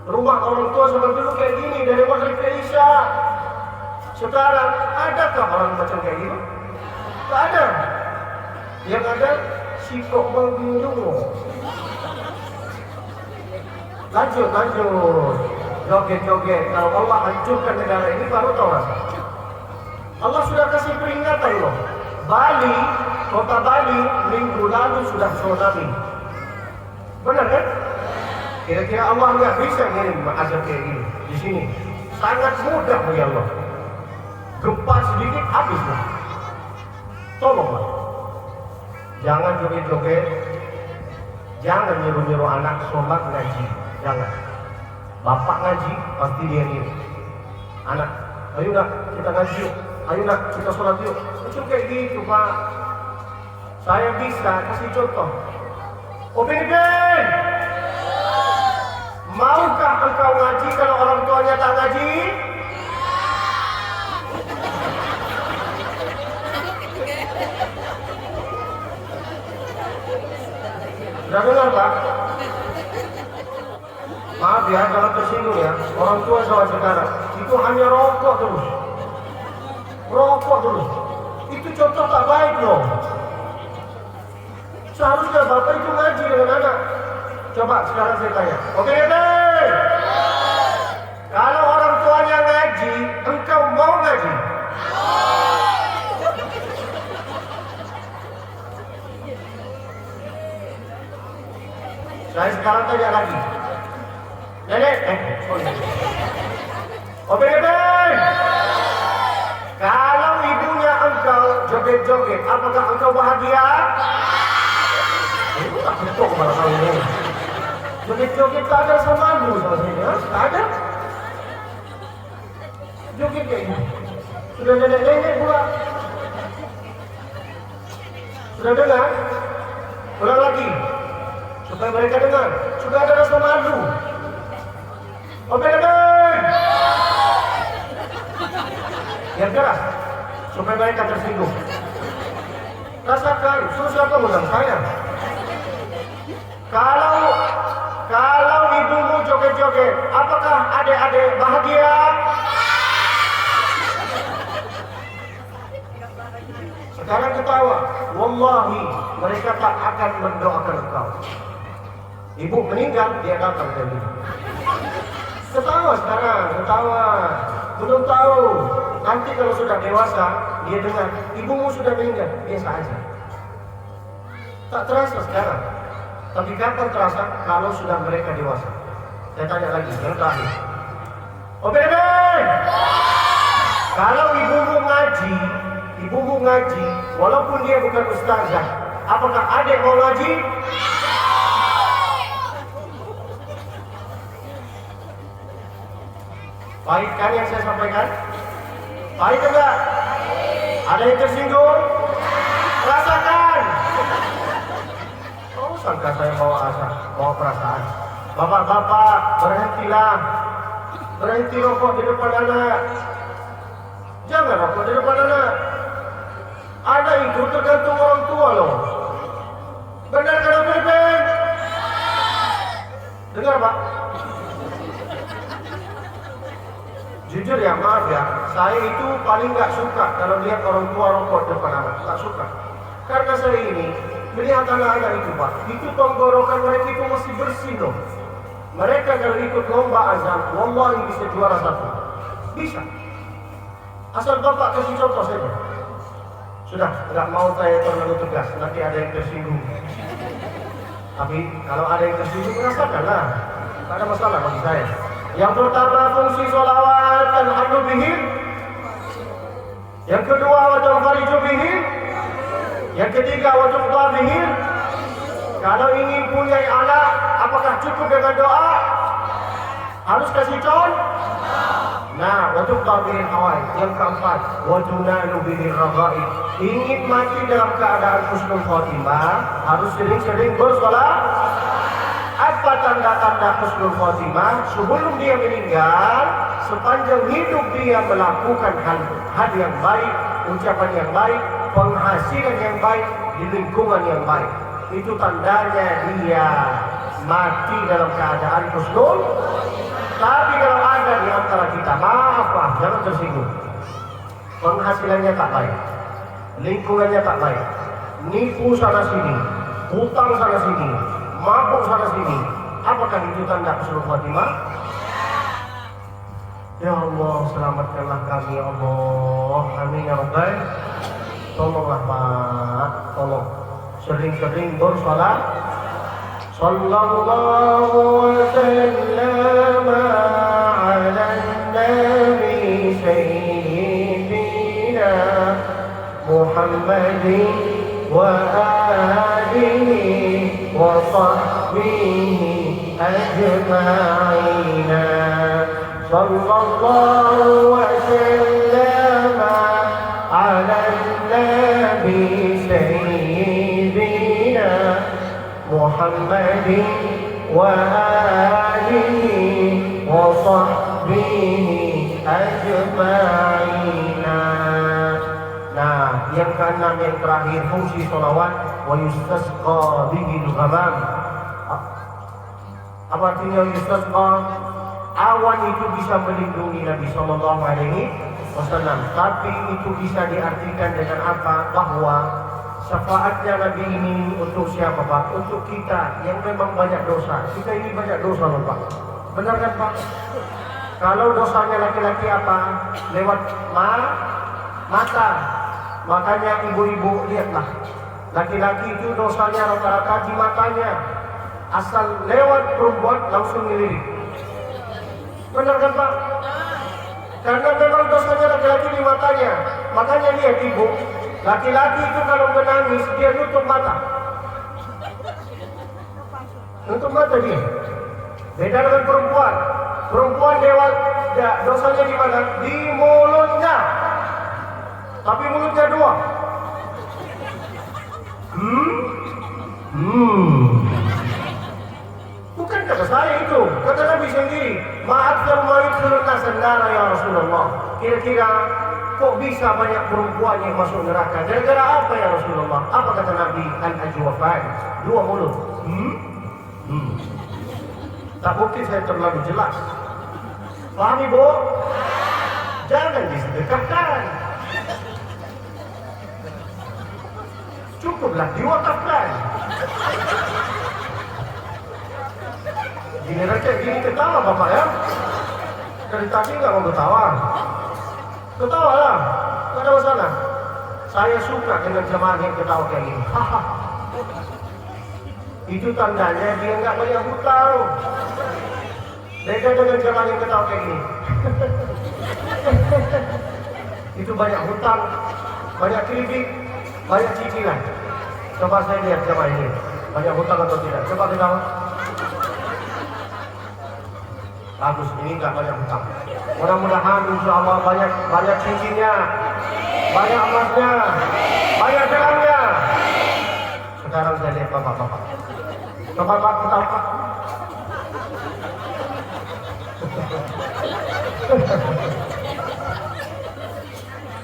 Rumah orang tua zaman dulu kayak gini dari maghrib ke isya. Sekarang adakah orang macam kayak gini? Tak ada. Yang ada sikok mengunjung. Lanjut. Joget-joget. Kalau Allah hancurkan negara ini baru tahu rasa. Allah sudah kasih peringatan loh. Bali, kota Bali minggu lalu sudah tsunami. Benar kan? Kira-kira Allah nggak bisa ngirim azab kayak gini di sini. Sangat mudah bagi Allah. Gempa sedikit habislah. Tolonglah. Jangan joget-joget. Jangan nyuruh-nyuruh anak sholat ngaji. Jangan. Bapak ngaji pasti dia niru. Anak, ayo nak kita ngaji yuk. Ayo nak kita sholat yuk. Macam kayak gitu, Pak. Saya bisa kasih contoh. Upin, maukah engkau ngaji kalau orang tuanya tak ngaji? Sudah dengar, Pak? Maaf ya, jangan tersinggung ya. Orang tua zaman sekarang itu hanya rokok terus. Itu contoh tak baik loh. Seharusnya bapak itu ngaji dengan anak. Coba sekarang saya tanya. Oke, kalau orang tuanya ngaji, engkau mau ngaji? Saya sekarang tanya lagi. Nenek, Oke, kalau ibunya engkau joget-joget, apakah engkau bahagia? Itu tak betul kepada kau ini. Joget-joget tak ada sama lu sama saya, tak ada. Joget kayak ini. Sudah nenek-nenek pula. Sudah dengar? Ulang lagi. Supaya mereka dengar. Sudah ada rasa malu. Oke, yang keras. Supaya mereka tersinggung. Rasakan. Suruh siapa ulang? Saya. Kalau ibumu joget-joget, apakah adik-adik bahagia? Sekarang ketawa. Wallahi, mereka tak akan mendoakan engkau. Ibu meninggal, dia datang ke ibu. Ketawa sekarang, ketawa. belum tahu. Nanti kalau sudah dewasa, dia dengar ibumu sudah meninggal, biasa aja. Tak terasa sekarang. Tapi kapan terasa? Kalau sudah mereka dewasa. Saya tanya lagi, yang terakhir. Kalau ibumu ngaji, walaupun dia bukan ustazah, apakah adik mau ngaji? Baik kan yang saya sampaikan? Baik enggak? Ada yang tersinggung? Rasakan. Oh, sangka saya bawa perasaan. Bapak-bapak, berhentilah. Berhenti rokok di depan anak. Jangan rokok di depan anak. Anak itu tergantung orang tua loh. Benar kan, Pilipin? Dengar, Pak? Jujur ya, maaf ya, saya itu paling gak suka kalau lihat orang tua rokok depan anak. Gak suka. Karena saya ini melihat anak-anak itu, Pak, itu tenggorokan mereka itu masih bersih loh. Mereka kalau ikut lomba azan, wallahi bisa juara 1. Bisa. Asal Bapak kasih contoh saja. Sudah, nggak mau saya terlalu tegas, nanti ada yang tersinggung. Tapi kalau ada yang tersinggung, rasakanlah. Tak ada masalah bagi saya. Yang pertama, fungsi sholawat tanhadu bihi. Yang kedua, wa tanfariju bihi. Yang ketiga, wa tuqda bihi. Kalau ingin punya anak, apakah cukup dengan doa? Harus kasih contoh? Nah, wa tuqda bihi hawai. Yang keempat, wa tunalu bihi raghaib. Ingin mati dalam keadaan husnul khotimah, harus sering-sering bersolat. Apa tanda-tanda husnul khotimah? Sebelum dia meninggal, sepanjang hidup dia melakukan hal yang baik, ucapan yang baik, penghasilan yang baik, di lingkungan yang baik. Itu tandanya dia mati dalam keadaan husnul. Tapi kalau ada di antara kita, maaf, jangan tersinggung. Penghasilannya tak baik, lingkungannya tak baik, nipu sana sini, hutang sana sini, mabuk sana sini. Apakah itu tanda husnul khotimah? Ya Allah, selamatkanlah kami ya Allah. Amin ya Rabbal. Tolonglah Pak, tolong sering-sering bersolat. Sallallahu wasallam ala nabi sayyidina Muhammadin wa alihi wa sahbihi ajma'ina. Sallallahu wasallam ala nabi sayyidina Muhammadin wa alihi wa sahbihi ajma'ina. Nah, yang keenam, yang terakhir, fungsi sholawat wa yustasqa bihil ghamam. Apa artinya yustasqa? Awan itu bisa melindungi Nabi Sallallahu Alaihi Wasallam, tapi itu bisa diartikan dengan apa? Bahwa syafaatnya Nabi ini untuk siapa, Pak? Untuk kita yang memang banyak dosa. Kita ini banyak dosa loh, Pak. Benar kan, Pak? Kalau dosanya laki-laki apa? Lewat mata. Makanya ibu-ibu lihatlah, laki-laki itu dosanya rata-rata di matanya. Asal lewat perempuan langsung ngelirik. Benar kan, Pak? Karena memang dosanya laki-laki di matanya. Makanya lihat ibu, laki-laki itu kalau menangis dia nutup mata. Nutup mata dia. Beda dengan perempuan. Perempuan lewat dosanya di mana? Di mulutnya. Tapi mulutnya dua. Bukan kata saya itu, kata Nabi sendiri. Maaf yang mengikutkan sendara ya Rasulullah. Kira-kira kok bisa banyak perempuan yang masuk neraka? Gara-gara apa ya Rasulullah? Apa kata Nabi? Al-ajwafan, dua mulut. Tak mungkin saya terlalu jelas. Paham Ibu? Jangan disedekahkan. Cukuplah diwakafkan. Gini receh, gini ketawa Bapak ya. Dari tadi nggak mau ketawa. Ketawa lah, nggak ada masalah. Saya suka dengan jemaah yang ketawa kayak gini. Itu tandanya dia nggak banyak hutang. Beda dengan jemaah yang ketawa kayak gini. Itu banyak hutang, banyak kredit, banyak cicilan. Coba saya lihat jemaah ini, banyak hutang atau tidak? Coba ketawa. Bagus, ini nggak banyak hutang. Mudah-mudahan insya Allah banyak cincinnya, banyak emasnya, banyak dirhamnya. Sekarang saya lihat bapak-bapak. Coba pak ketawa.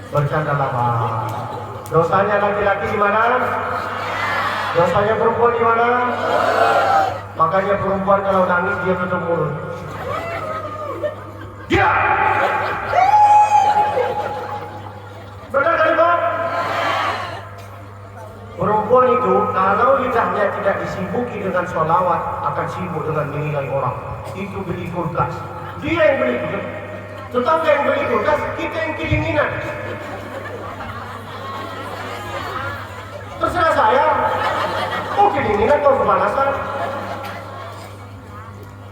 Bercandalah pak. Dosanya laki-laki di mana? Dosanya perempuan di mana? Makanya perempuan kalau nangis dia tutup mulut. Dia. Benar kan Pak? Perempuan itu kalau lidahnya tidak disibuki dengan sholawat akan sibuk dengan menilai orang. Itu beli kulkas. Dia yang beli kulkas. Tetangga yang beli kulkas, kita yang kedinginan. Terserah saya. Oh kedinginan kau kepanasan.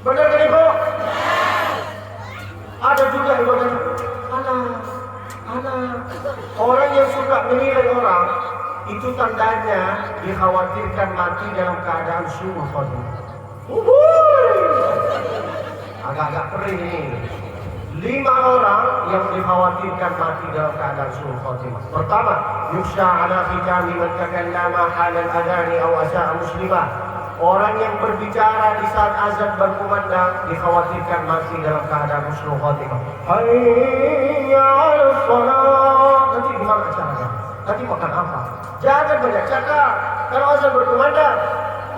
Benar kan Ibu? Ada juga yang berkata, anak. Orang yang suka menilai orang, itu tandanya dikhawatirkan mati dalam keadaan su'ul khotimah. Agak-agak kering ini. 5 orang yang dikhawatirkan mati dalam keadaan su'ul khotimah. Pertama, yuksha ala khitami man takallama halal adani aw asa'a muslimah. Orang yang berbicara di saat azan berkumandang dikhawatirkan mati dalam keadaan husnul khotimah. Hayya 'alas shalah. Nanti gimana caranya? Nanti makan apa? Jangan banyak cakap kalau azan berkumandang.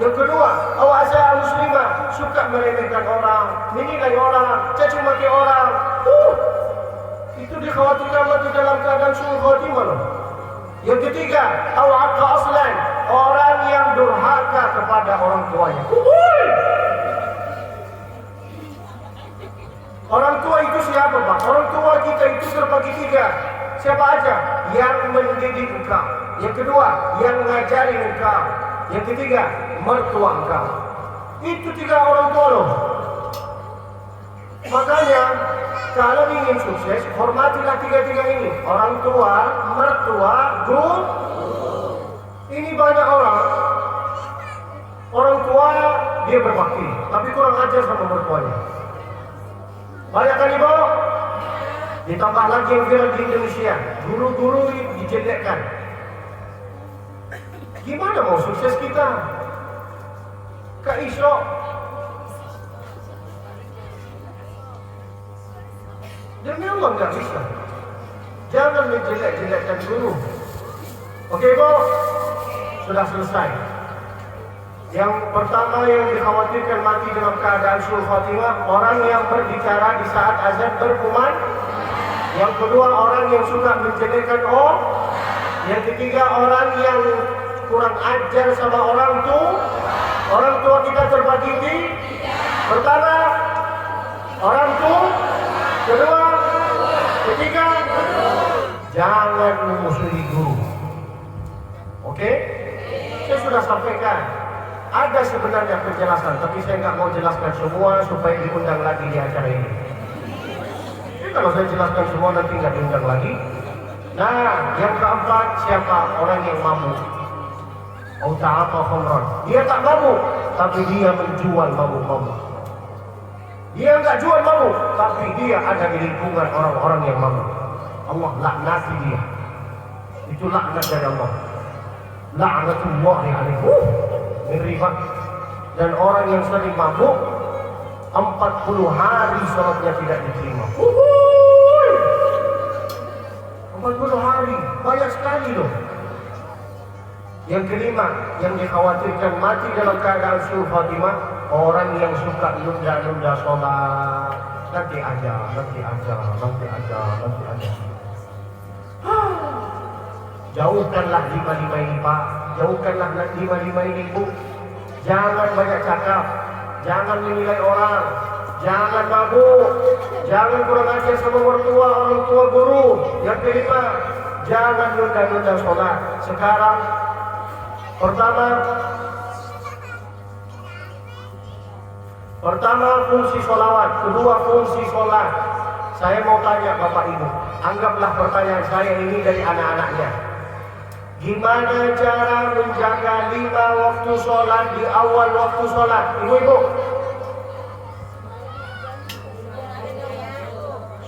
Yang kedua, awasa muslimah, suka meremehkan orang, menilai orang, caci maki orang. Itu dikhawatirkan mati dalam keadaan husnul khotimah loh. Yang ketiga, awaqqa aslan, orang yang durhaka kepada orang tuanya. Orang tua itu siapa Pak? Orang tua kita itu terbagi 3. Siapa aja? Yang mendidik engkau. Yang kedua, yang ngajari engkau. Yang ketiga, mertua engkau. Itu 3 orang tua loh. Makanya kalau ingin sukses, hormatilah 3 ini. Orang tua, mertua, guru. Ini banyak orang tua dia berbakti, tapi kurang ajar sama mertuanya. Banyak kan Ibu? Ditambah lagi yang viral di Indonesia, guru-guru dijelekkan. Gimana mau sukses kita? Kak Isra. Demi Allah nggak bisa. Jangan menjelek-jelekkan guru. Oke Ibu? Sudah selesai. Yang pertama yang dikhawatirkan mati dalam keadaan su'ul khotimah, orang yang berbicara di saat azan berkumandang. Yang kedua, orang yang suka menjelekkan orang. Yang ketiga, orang yang kurang ajar sama orang tua. Orang tua kita terbagi di pertama, orang tua. Kedua, ketiga, jangan memusuhi guru. Oke? Saya sudah sampaikan. Ada sebenarnya penjelasan, tapi saya nggak mau jelaskan semua supaya diundang lagi di acara ini. Jadi kalau saya jelaskan semua nanti nggak diundang lagi. Nah, yang keempat siapa? Orang yang mabuk. Atau khamran. Dia tak mabuk, tapi dia menjual mabuk-mabuk. Dia nggak jual mabuk, tapi dia ada di lingkungan orang-orang yang mabuk. Allah laknati dia. Itu laknat dari Allah. La'natullahi alaihi. Ngeri Pak. Dan orang yang sering mabuk 40 hari sholatnya tidak diterima. 40 hari, banyak sekali loh. Yang kelima, yang dikhawatirkan mati dalam keadaan su'ul khotimah, orang yang suka nunda-nunda sholat. Nanti aja. Jauhkanlah 5 ini Pak. Jauhkanlah 5 ini Bu. Jangan banyak cakap. Jangan menilai orang. Jangan mabuk, jangan kurang ajar sama orang tua guru. Yang kelima, jangan nunda-nunda sholat. Sekarang, pertama fungsi sholawat, kedua fungsi sholat. Saya mau tanya Bapak Ibu, anggaplah pertanyaan saya ini dari anak-anaknya. Gimana cara menjaga 5 waktu sholat di awal waktu sholat? Ibu-ibu,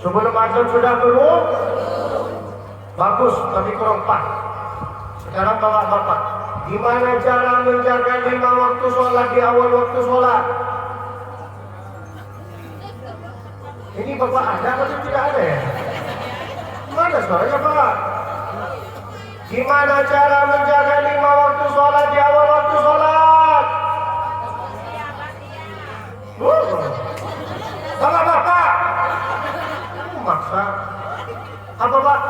sebelum azan sudah belum? Bagus, tapi kurang pas. Sekarang bapak-bapak, gimana cara menjaga 5 waktu sholat di awal waktu sholat? Ini bapak ada atau tidak ada ya? Mana suaranya Pak? Gimana cara menjaga 5 waktu sholat di awal waktu sholat? Bapak-bapak, maksa. Apa Pak?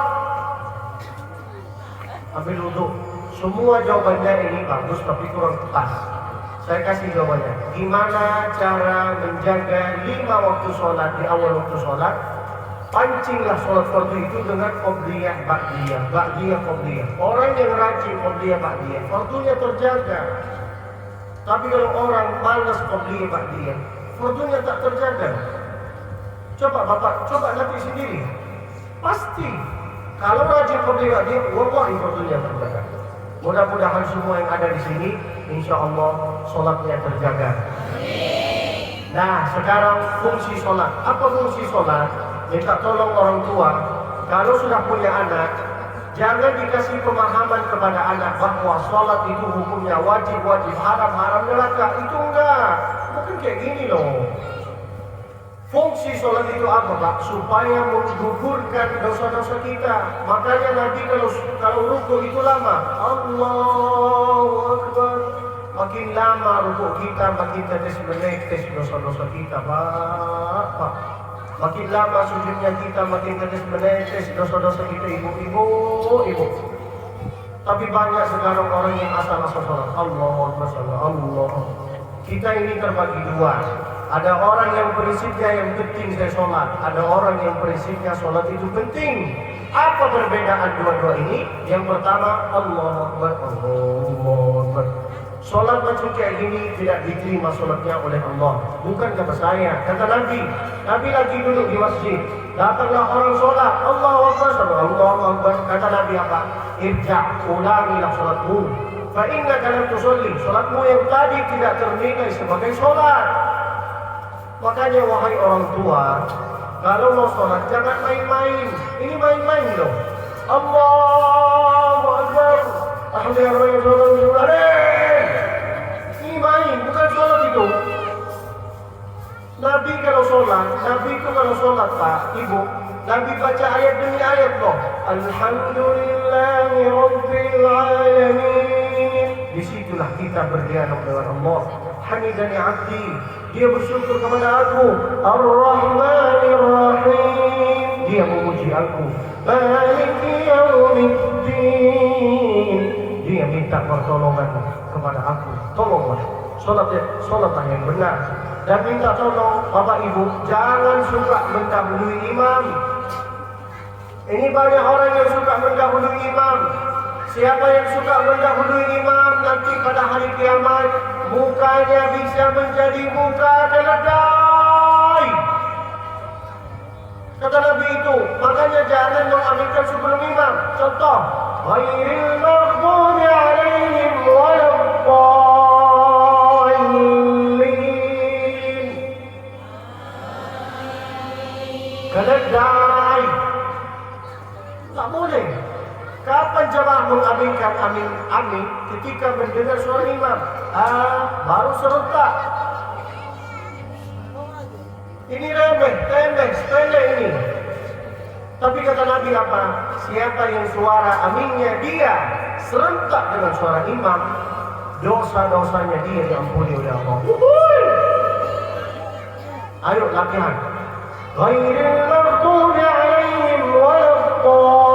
Ambil wudhu. Semua jawabannya ini bagus tapi kurang pas. Saya kasih jawabannya. Gimana cara menjaga 5 waktu sholat di awal waktu sholat? Pancinglah sholat fardu itu dengan qobliyah, ba'diyah, qobliyah. Orang yang rajin qobliyah, ba'diyah, fardunya terjaga. Tapi kalau orang malas qobliyah, ba'diyah, fardunya tak terjaga. Coba Bapak, coba nanti sendiri. Pasti kalau rajin qobliyah, ba'diyah, wallahi fardunya terjaga. Mudah-mudahan semua yang ada di sini, insya Allah sholatnya terjaga. Nah, sekarang fungsi sholat. Apa fungsi sholat? Minta tolong orang tua. Kalau sudah punya anak, jangan dikasih pemahaman kepada anak bahwa sholat itu hukumnya wajib, haram neraka. Itu enggak. Bukan kayak gini loh. Fungsi sholat itu apa Pak? Supaya menggugurkan dosa-dosa kita. Makanya Nabi kalau ruku itu lama. Allahu Akbar. Makin lama ruku kita, makin tetes menetes dosa-dosa kita Pak. Makin lama sujudnya kita, makin tetes menetes dosa-dosa kita ibu. Tapi banyak sekarang orang yang asal-asal sholat. Allahu Akbar, Allah. Kita ini terbagi dua. Ada orang yang prinsipnya yang penting saya sholat. Ada orang yang prinsipnya sholat itu penting. Apa perbedaan dua-dua ini? Yang pertama, Allahu Akbar, Allahu Akbar. Sholat macam kayak gini tidak diterima sholatnya oleh Allah. Bukan kata saya, kata Nabi. Nabi lagi duduk di masjid. Datanglah orang sholat. Allahu Akbar, Allahu Akbar. Kata Nabi apa? Irja', ulangilah sholatmu. Fa'innaka lam tusolli. Sholatmu yang tadi tidak ternilai sebagai sholat. Makanya wahai orang tua, kalau mau sholat jangan main-main. Ini main-main loh. Allahu Akbar. Alhamdulillah. Ini main, bukan sholat itu. Nabi kalau sholat, Nabi itu kalau sholat Pak, Ibu, Nabi baca ayat demi ayat loh. Alhamdulillahi Rabbil Alamin. Disitulah kita berdialog dengan Allah. Hamidani abdi, dia bersyukur kepada aku. Ar-Rahmanir Rahim, dia memuji aku. Maliki Yaumiddin, dia minta pertolongan kepada aku. Tolonglah, sholatlah yang benar. Dan minta tolong Bapak Ibu, jangan suka mendahului imam. Ini banyak orang yang suka mendahului imam. Siapa yang suka mendahului imam, nanti pada hari kiamat mukanya bisa menjadi muka keledai. Kata Nabi itu, makanya jangan mengambilkan sebelum imam. Contoh, ghairil maghdubi alaihim waladdallin. Keledai. Tak boleh. Kapan jemaah mengambilkan amin ketika mendengar suara imam? Baru serentak. Ini remeh, sepele ini. Tapi kata Nabi apa? Siapa yang suara aminnya dia serentak dengan suara imam, dosa-dosanya dia diampuni oleh Allah. Ayo latihan. Ghairil maghdubi alaihim waladdallin.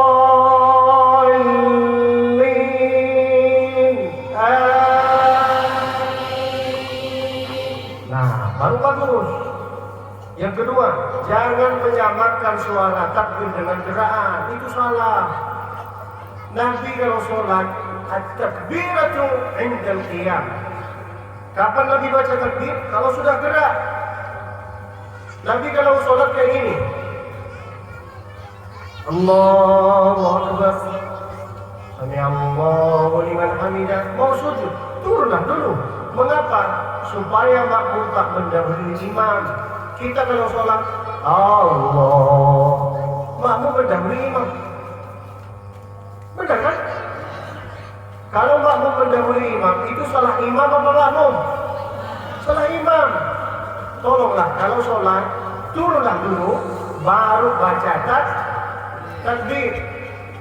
Nah, baru bagus. Yang kedua, jangan menyamakan suara takbir dengan gerakan. Itu salah. Nabi kalau sholat, at-takbiratu indal qiyam. Kapan Nabi baca takbir? Kalau sudah gerak. Nabi kalau sholat kayak gini. Allahu Akbar. Sami Allahu liman hamidah. Mau sujud, turunlah dulu. Mengapa? Supaya makmum tak mendahului imam. Kita kalau sholat, Allah, makmum mendahului imam. Benar kan? Kalau makmum mendahului imam, itu salah imam apa makmum? Salah imam. Tolonglah kalau sholat, turunlah dulu, baru baca takbir.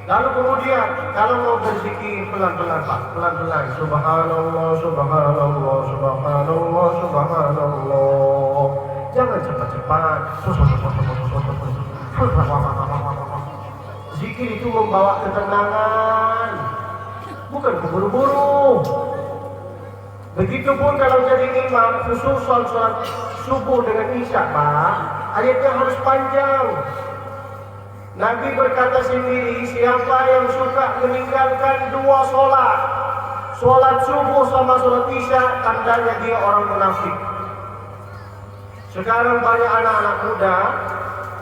Lalu kemudian kalau mau berzikir pelan-pelan Pak, pelan-pelan. Subhanallah, subhanallah, subhanallah, subhanallah. Jangan cepat-cepat. Zikir itu membawa ketenangan, bukan keburu-buru. Begitupun kalau jadi imam, khusus sholat subuh dengan isya Pak, ayatnya harus panjang. Nabi berkata sendiri, siapa yang suka meninggalkan dua sholat, sholat subuh sama sholat isya, tandanya dia orang munafik. Sekarang banyak anak-anak muda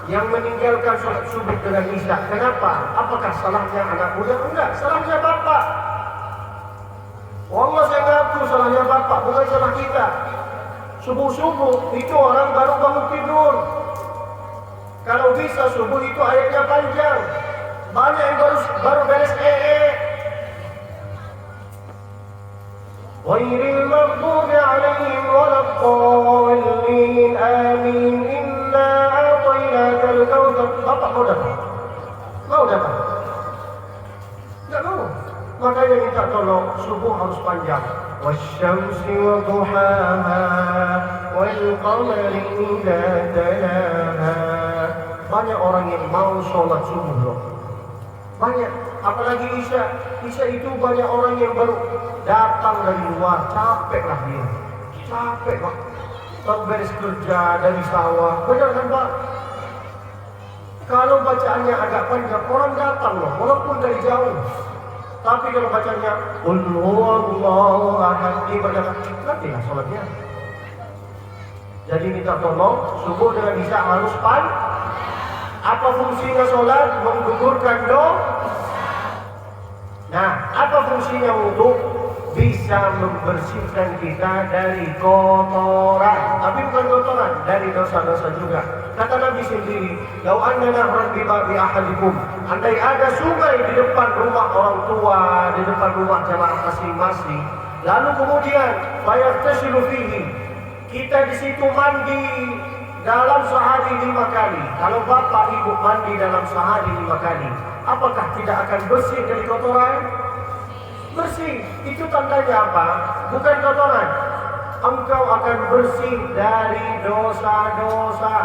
yang meninggalkan sholat subuh dengan isya. Kenapa? Apakah salahnya anak muda? Enggak, salahnya bapak. Wallah saya ngaku salahnya bapak, bukan salah kita. Subuh-subuh itu orang baru bangun tidur. Kalau bisa subuh itu ayatnya panjang. Banyak yang baru beres Ghairil maghdubi alaihim waladdallin. Amin. Inna a'tainakal kautsar. Bapak mau dapat? Mau dapat? Enggak mau. Makanya minta tolong subuh harus panjang. Wasyamsi wa duhaha wal qamari idza talaha. Banyak orang yang mau sholat subuh loh. Banyak, apalagi isya. Isya itu banyak orang yang baru datang dari luar, capek lah dia. Capek Pak. Beres kerja dari sawah. Benar kan Pak? Kalau bacaannya agak panjang, orang datang loh, walaupun dari jauh. Tapi kalau bacanya Qul huwallahu ahad, nantilah sholatnya. Jadi minta tolong, subuh dengan isya harus panjang. Apa fungsinya sholat? Menggugurkan dosa. Nah, apa fungsinya untuk bisa membersihkan kita dari kotoran? Tapi bukan kotoran, dari dosa-dosa juga. Kata Nabi sendiri, "Lau anna nahran bi babi ahadikum." Andai ada sungai di depan rumah orang tua, di depan rumah jamaah masing-masing, lalu kemudian fayaktasilu fihi, kita di situ mandi dalam sehari 5 kali. Kalau bapak ibu mandi dalam sehari 5 kali, apakah tidak akan bersih dari kotoran? Bersih. Itu tandanya apa? Bukan kotoran. Engkau akan bersih dari dosa-dosa.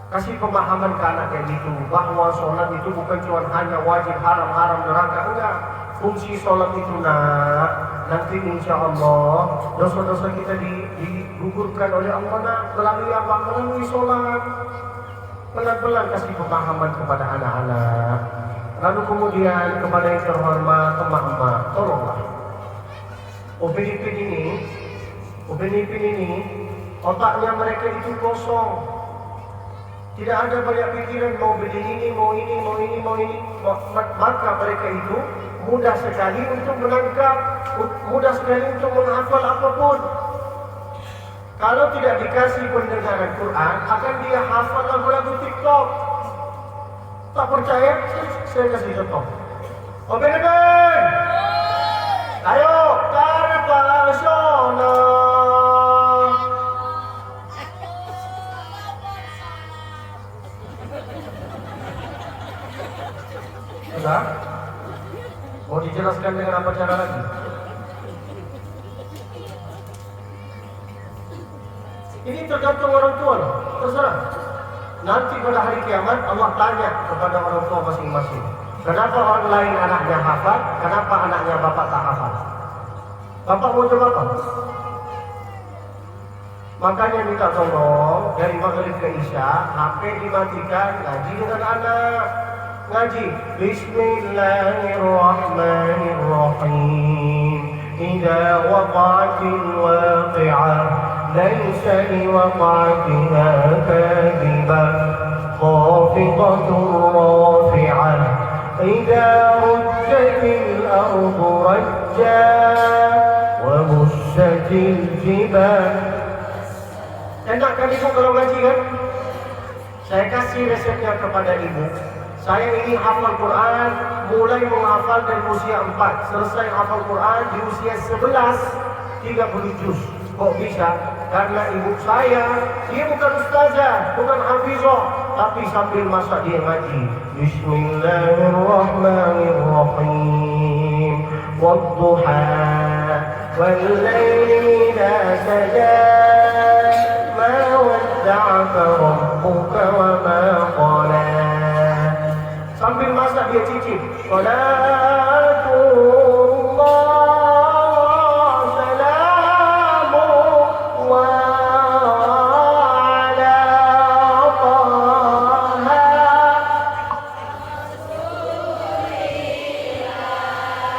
Kasih pemahaman ke anak kayak gitu, bahwa sholat itu bukan cuma hanya wajib, haram neraka. Enggak. Fungsi sholat itu nanti insya Allah dosa-dosa kita digugurkan oleh Allah melalui apa? Melalui sholat. Pelan-pelan kasih pemahaman kepada anak-anak. Lalu kemudian kepada yang terhormat emak-emak, tolonglah. Upin-ipin ini otaknya mereka itu kosong. Tidak ada banyak pikiran mau beli ini, mau ini. Maka mereka itu mudah sekali untuk menangkap, mudah sekali untuk menghafal apapun. Kalau tidak dikasih pendengaran Quran, akan dia hafal lagu-lagu TikTok. Tak percaya? Saya kasih contoh. Obeng-obeng! Ayo, Karpasona! Sudah? Mau dijelaskan dengan apa cara lagi? Ini tergantung orang tua loh, terserah. Nanti pada hari kiamat Allah tanya kepada orang tua masing-masing. Kenapa orang lain anaknya hafal? Kenapa anaknya bapak tak hafal? Bapak mau coba apa? Makanya minta tolong dari maghrib ke isya, HP dimatikan, ngaji dengan anak. Ngaji Bismillahirrahmanirrahim. Idza waqa'atil waqi'ah laysa liwaqa'atiha kadhibah khafidatur rafi'ah. Idza rujjatil ardu rajja wa bussatil jibal. Enak kan ibu kalau ngaji kan? Saya kasih resepnya kepada ibu. Saya ini hafal Quran, mulai menghafal dari usia 4, selesai hafal Quran di usia 11, 30 juz. Kok bisa? Karena ibu saya, dia bukan ustazah, bukan hafizah, tapi sambil masak dia ngaji. Bismillahirrahmanirrahim. Wadduha wal-laili idza saja. Ma wadda'aka rabbuka wa ma qala. Sambil masak dia cicip. Salatullah salamullah ala Taha.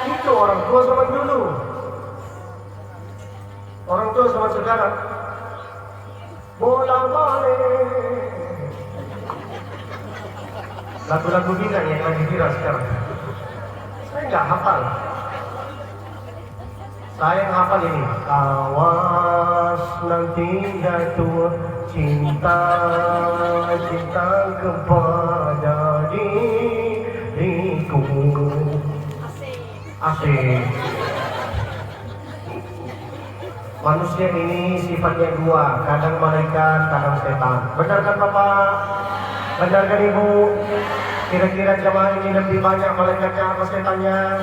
Itu orang tua zaman dulu. Orang tua zaman sekarang bola-balik. Lagu-lagu Bina yang lagi viral sekarang. Saya nggak hafal. Saya yang hafal ini. Awas nanti jatuh cinta kepada diriku. Asik. Manusia ini sifatnya dua, kadang malaikat, kadang setan. Benar kan Bapak? Benar kan Ibu? Kira-kira jamaah ini lebih banyak malaikatnya atau setannya?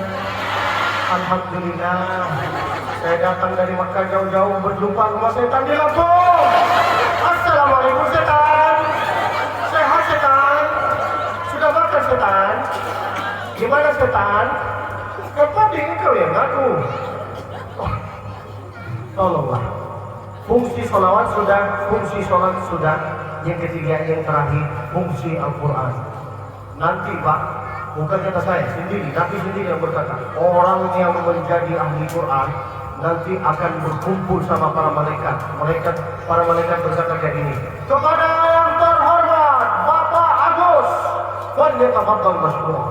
Alhamdulillah. Saya datang dari Makkah jauh-jauh berjumpa sama setan di Lampung. Assalamualaikum setan. Sehat setan? Sudah makan setan? Gimana setan? Kenapa engkau yang ngaku? Tolonglah. Fungsi sholawat sudah, fungsi sholat sudah. Yang ketiga, yang terakhir, fungsi Al-Quran. Nanti Pak, bukan kata saya sendiri, tapi sendiri yang berkata, orang yang menjadi ahli Quran nanti akan berkumpul sama para malaikat. Para malaikat berkata kayak gini, kepada yang terhormat Bapak Agus, falyatafaddal masykur'.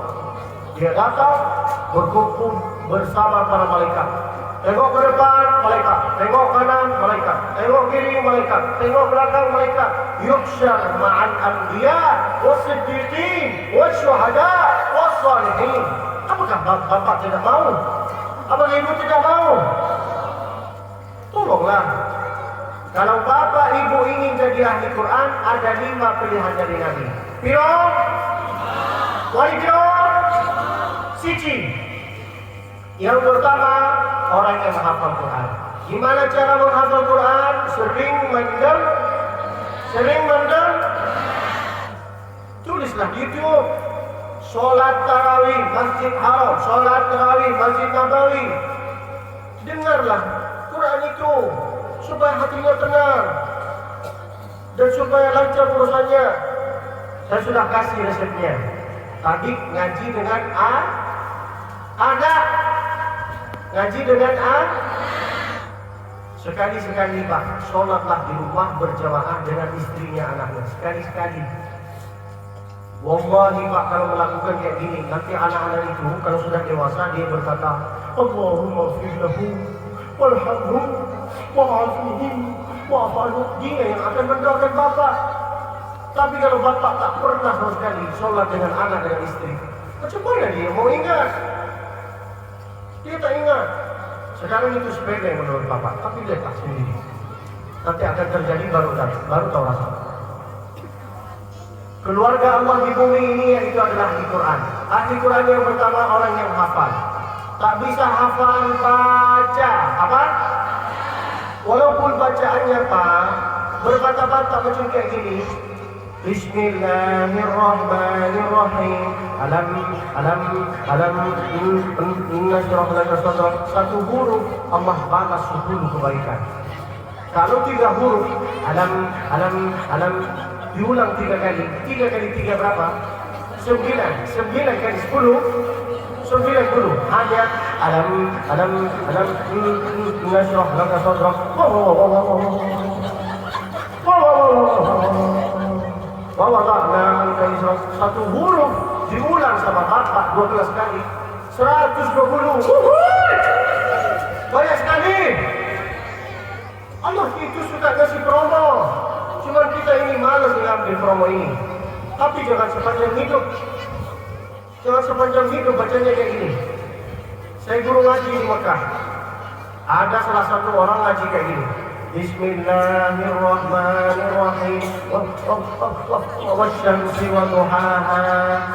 Dia datang berkumpul bersama para malaikat. Tengok ke depan, malaikat. Tengok kanan, malaikat. Tengok kiri, malaikat. Tengok belakang, malaikat. Yukhsyar ma'al anbiya was-siddiqin was-syuhada was-salihin. Apakah Bapak tidak mau? Apakah Ibu tidak mau? Tolonglah. Kalau Bapak Ibu ingin jadi ahli Quran, ada 5 pilihan dari Nabi. Piro? Wajib? Siji. Yang pertama, orang yang menghafal Quran. Gimana cara menghafal Quran? Sering mendem. Tulislah di YouTube. Sholat tarawih Masjid Haram, sholat tarawih Masjid Nabawi. Dengarlah Quran itu supaya hatinya tenang dan supaya lancar urusannya. Saya sudah kasih resepnya. Tadi ngaji dengan anak. Ngaji dengan sekali-sekali Pak, sholatlah di rumah berjamaah dengan istrinya, anaknya. Sekali-sekali. Wallahi Pak, kalau melakukan kayak gini, nanti anak-anak itu kalau sudah dewasa dia berkata, Allahumma firlahu warhamhu wa'afihim wa'afanuh. Dia yang akan mendoakan Bapak. Tapi kalau Bapak tak pernah sama sekali sholat dengan anak dan istri, macam mana dia mau ingat? Dia tak ingat. Sekarang itu sepele menurut Bapak, tapi lihatlah sendiri. Nanti akan terjadi baru tahu rasa. Keluarga Allah di bumi ini yaitu adalah ahli Quran. Ahli Quran yang pertama orang yang hafal. Tak bisa hafal baca. Apa? Walaupun bacaannya Pak berbata-bata macam kayak gini. Bismillahirrahmanirrahim. Alam nashrah laka sadrak. Satu huruf Allah balas 10 kebaikan. Kalau 3 huruf, alam diulang 3 kali. 3 kali 3 berapa? 9. 9 kali 10, 90. Hanya alam nasrah laka sadrak. Satu huruf diulang sama bapak 12 kali. 120. Banyak sekali. Allah itu sudah kasih promo. Cuma kita ini malas mengambil promo ini. Tapi jangan sepanjang hidup. Jangan sepanjang hidup bacanya kayak gini. Saya guru ngaji di Mekah. Ada salah satu orang ngaji kayak gini. Bismillahirrahmanirrahim. Wasyamsi wa duhaha.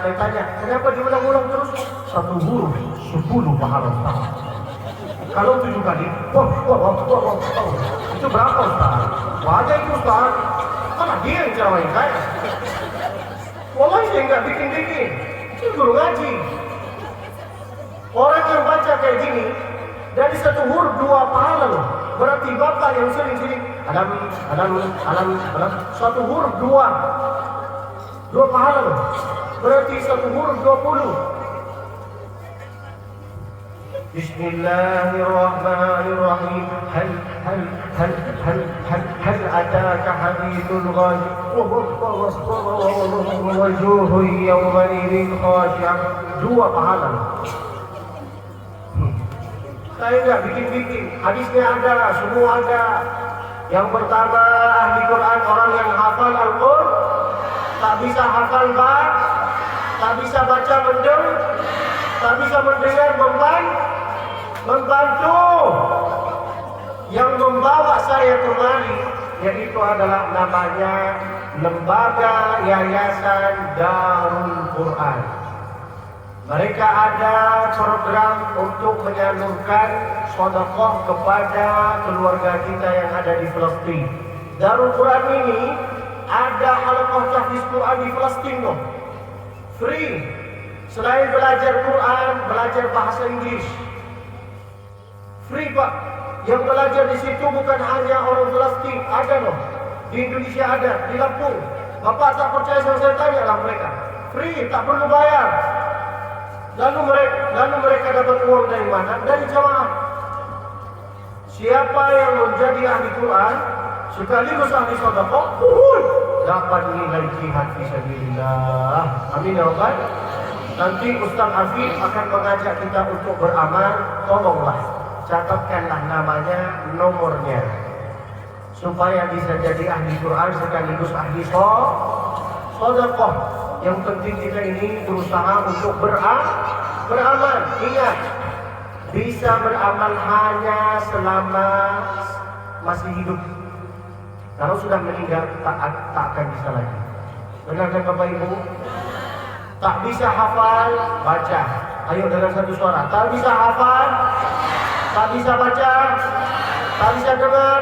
Saya tanya, kenapa diulang-ulang terus? Satu huruf 10 pahala Ustaz. Kalau 7 kali, itu berapa Ustaz? Wajah itu Ustaz. Mana dia yang ceramain saya? Wallahi saya nggak bikin-bikin. Itu guru ngaji. Orang yang baca kayak gini, dari satu huruf 2 pahala loh. Berarti bapak yang sering-sering alam, satu huruf 2 pahala loh. Berarti satu huruf 20. Bismillahirrahmanirrahim. Hal ataka hadithul ghasyiah. Wujuhun yawmaidin khashi'ah. 2 pahala. Saya enggak bikin-bikin. Hadisnya ada, semua ada. Yang pertama, ahli Quran, orang yang hafal Al-Quran, tak bisa hafal tak bisa baca tak bisa mendengar membantu. Yang membawa saya kemari, yaitu adalah namanya Lembaga Yayasan Darul Quran. Mereka ada program untuk menyalurkan sedekah kepada keluarga kita yang ada di Palestin. Darul Quran ini ada halaqah tahfiz Quran di Palestin loh. Free. Selain belajar Quran, belajar bahasa Inggris. Free Pak. Yang belajar di situ bukan hanya orang Palestin, ada loh. Di Indonesia ada, di Lampung. Bapak tak percaya sama saya, tanyalah mereka. Free, tak perlu bayar. Lalu mereka dapat uang dari mana? Dari jamaah. Siapa yang menjadi ahli Quran sekaligus ahli sedekah, dapat nilai jihad fisabilillah. Amin ya rabbal. Nanti Ustaz Afif akan mengajak kita untuk beramal. Tolonglah catatkanlah namanya, nomornya, supaya bisa jadi ahli Quran sekaligus ahli sedekah. Yang penting kita ini berusaha untuk beramal. Ingat, bisa beramal hanya selama masih hidup. Kalau sudah meninggal tak akan bisa lagi. Benar kan Bapak Ibu? Tak bisa hafal, baca. Ayo dengan satu suara. Tak bisa hafal, tak bisa baca, tak bisa dengar,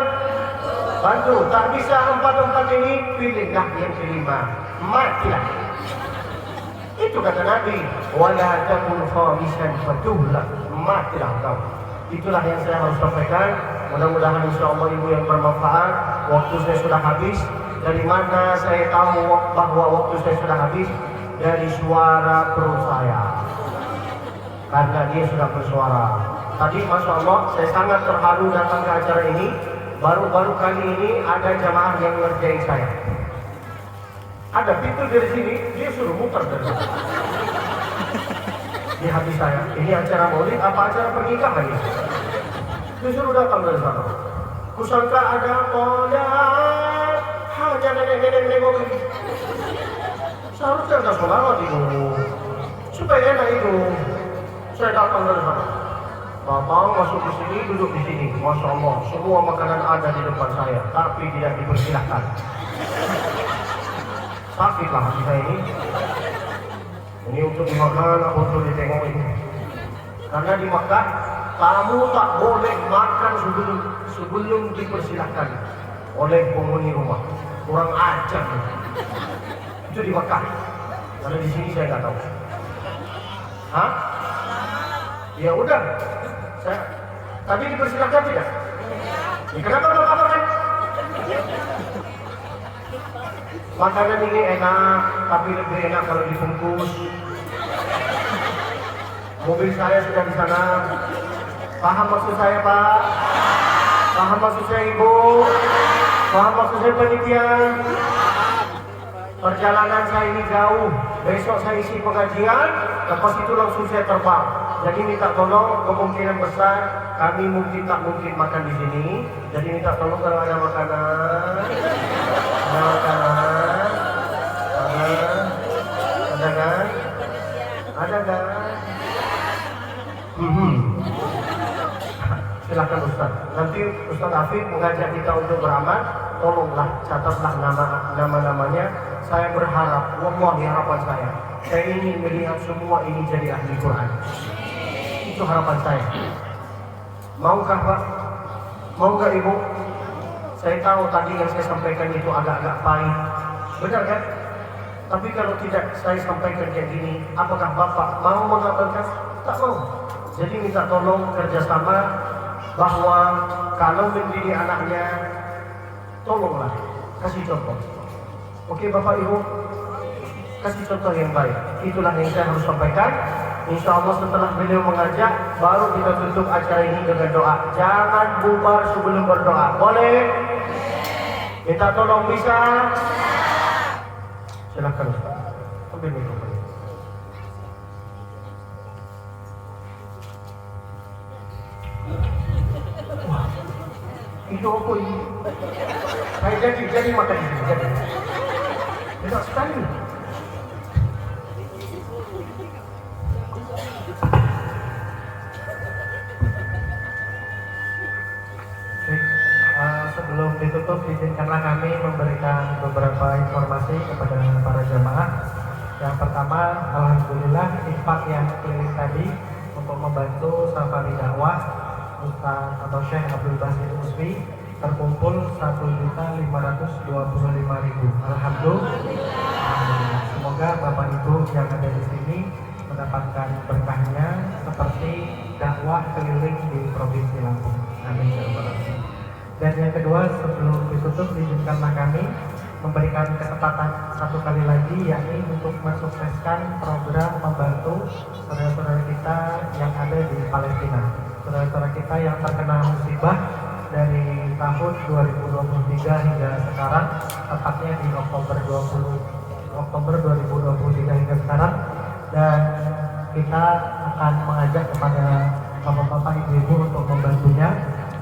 bantu. Tak bisa empat ini, pilihlah yang kelima. Matilah. Itu kata Nabi, wala takun khamisan fatuhlak. Matilah kau. Itulah yang saya harus sampaikan. Mudah-mudahan insyaallah ibu yang bermanfaat. Waktu saya sudah habis. Dari mana saya tahu bahwa waktu saya sudah habis? Dari suara perut saya. Karena dia sudah bersuara. Tadi Masya Allah, saya sangat terharu datang ke acara ini. Baru-baru kali ini ada jamaah yang ngerjain saya. Ada pintu dari sini, dia suruh muter dari sini. Di hati saya, ini acara maulid apa acara pernikahan ini? Dia suruh datang dari sana. Kusangka ada tolat, hanya nenek-nenek nengok ini. Seharusnya ada sholawat itu, supaya enak itu. Saya datang dari sana. Bapak masuk di sini, duduk di sini. Masya Allah, semua makanan ada di depan saya, tapi tidak dipersilahkan. Sakitlah hati saya ini. Ini untuk dimakan atau untuk ditengok ini. Karena di Makkah, kamu tak boleh makan sebelum dipersilahkan oleh penghuni rumah. Kurang ajar. Itu di Makkah. Karena di sini saya nggak tahu. Hah? Ya udah. Tadi dipersilahkan tidak? Ya, kenapa Bapak makan? Makanan ini enak, tapi lebih enak kalau dibungkus. Mobil saya sudah di sana. Paham maksud saya, Pak? Paham maksud saya, Ibu? Paham maksud saya, panitia? Perjalanan saya ini jauh. Besok saya isi pengajian, lepas itu langsung saya terbang. Jadi minta tolong, kemungkinan besar kami mungkin tak mungkin makan di sini. Jadi minta tolong kalau ada makanan, ada makanan, ada kan? Ada kan? Silakan Ustaz. Nanti Ustaz Afif mengajak kita untuk beramal. Tolonglah catatlah nama-namanya. Saya berharap, wallahi harapan saya ingin melihat semua ini jadi ahli Quran. Itu harapan saya. Maukah Pak? Mau nggak Ibu? Saya tahu tadi yang saya sampaikan itu agak-agak pahit. Benar kan? Tapi kalau tidak saya sampaikan kayak gini, apakah Bapak mau mengamalkan? Tak mau. Jadi minta tolong kerjasama bahwa kalau mendidik anaknya, tolonglah kasih contoh. Oke Bapak Ibu, kasih contoh yang baik. Itulah yang saya harus sampaikan. Insya Allah setelah beliau mengajak, baru kita tutup acara ini dengan doa. Jangan bubar sebelum berdoa. Boleh? Minta tolong bisa? Silakan Ustaz. Ambil mikrofon. Wah, itu apa ini? Saya jadi makan ini. Jadi. Enak sekali. Sebelum ditutup, izinkanlah kami memberikan beberapa informasi kepada para jamaah. Yang pertama, alhamdulillah infak yang keliling tadi untuk membantu safari dakwah Ustaz atau Syekh Abdul Basit Musfi terkumpul 1.525.000. Alhamdulillah. Semoga Bapak Ibu yang ada di sini mendapatkan berkahnya seperti dakwah keliling di Provinsi Lampung. Amin ya rabbal alamin. Dan yang kedua, sebelum ditutup, izinkanlah kami memberikan kesempatan satu kali lagi, yakni untuk mensukseskan program membantu saudara-saudara kita yang ada di Palestina. Saudara-saudara kita yang terkena musibah dari tahun 2023 hingga sekarang, tepatnya di Oktober 2023 hingga sekarang, dan kita akan mengajak kepada bapak-bapak, ibu-ibu untuk membantunya.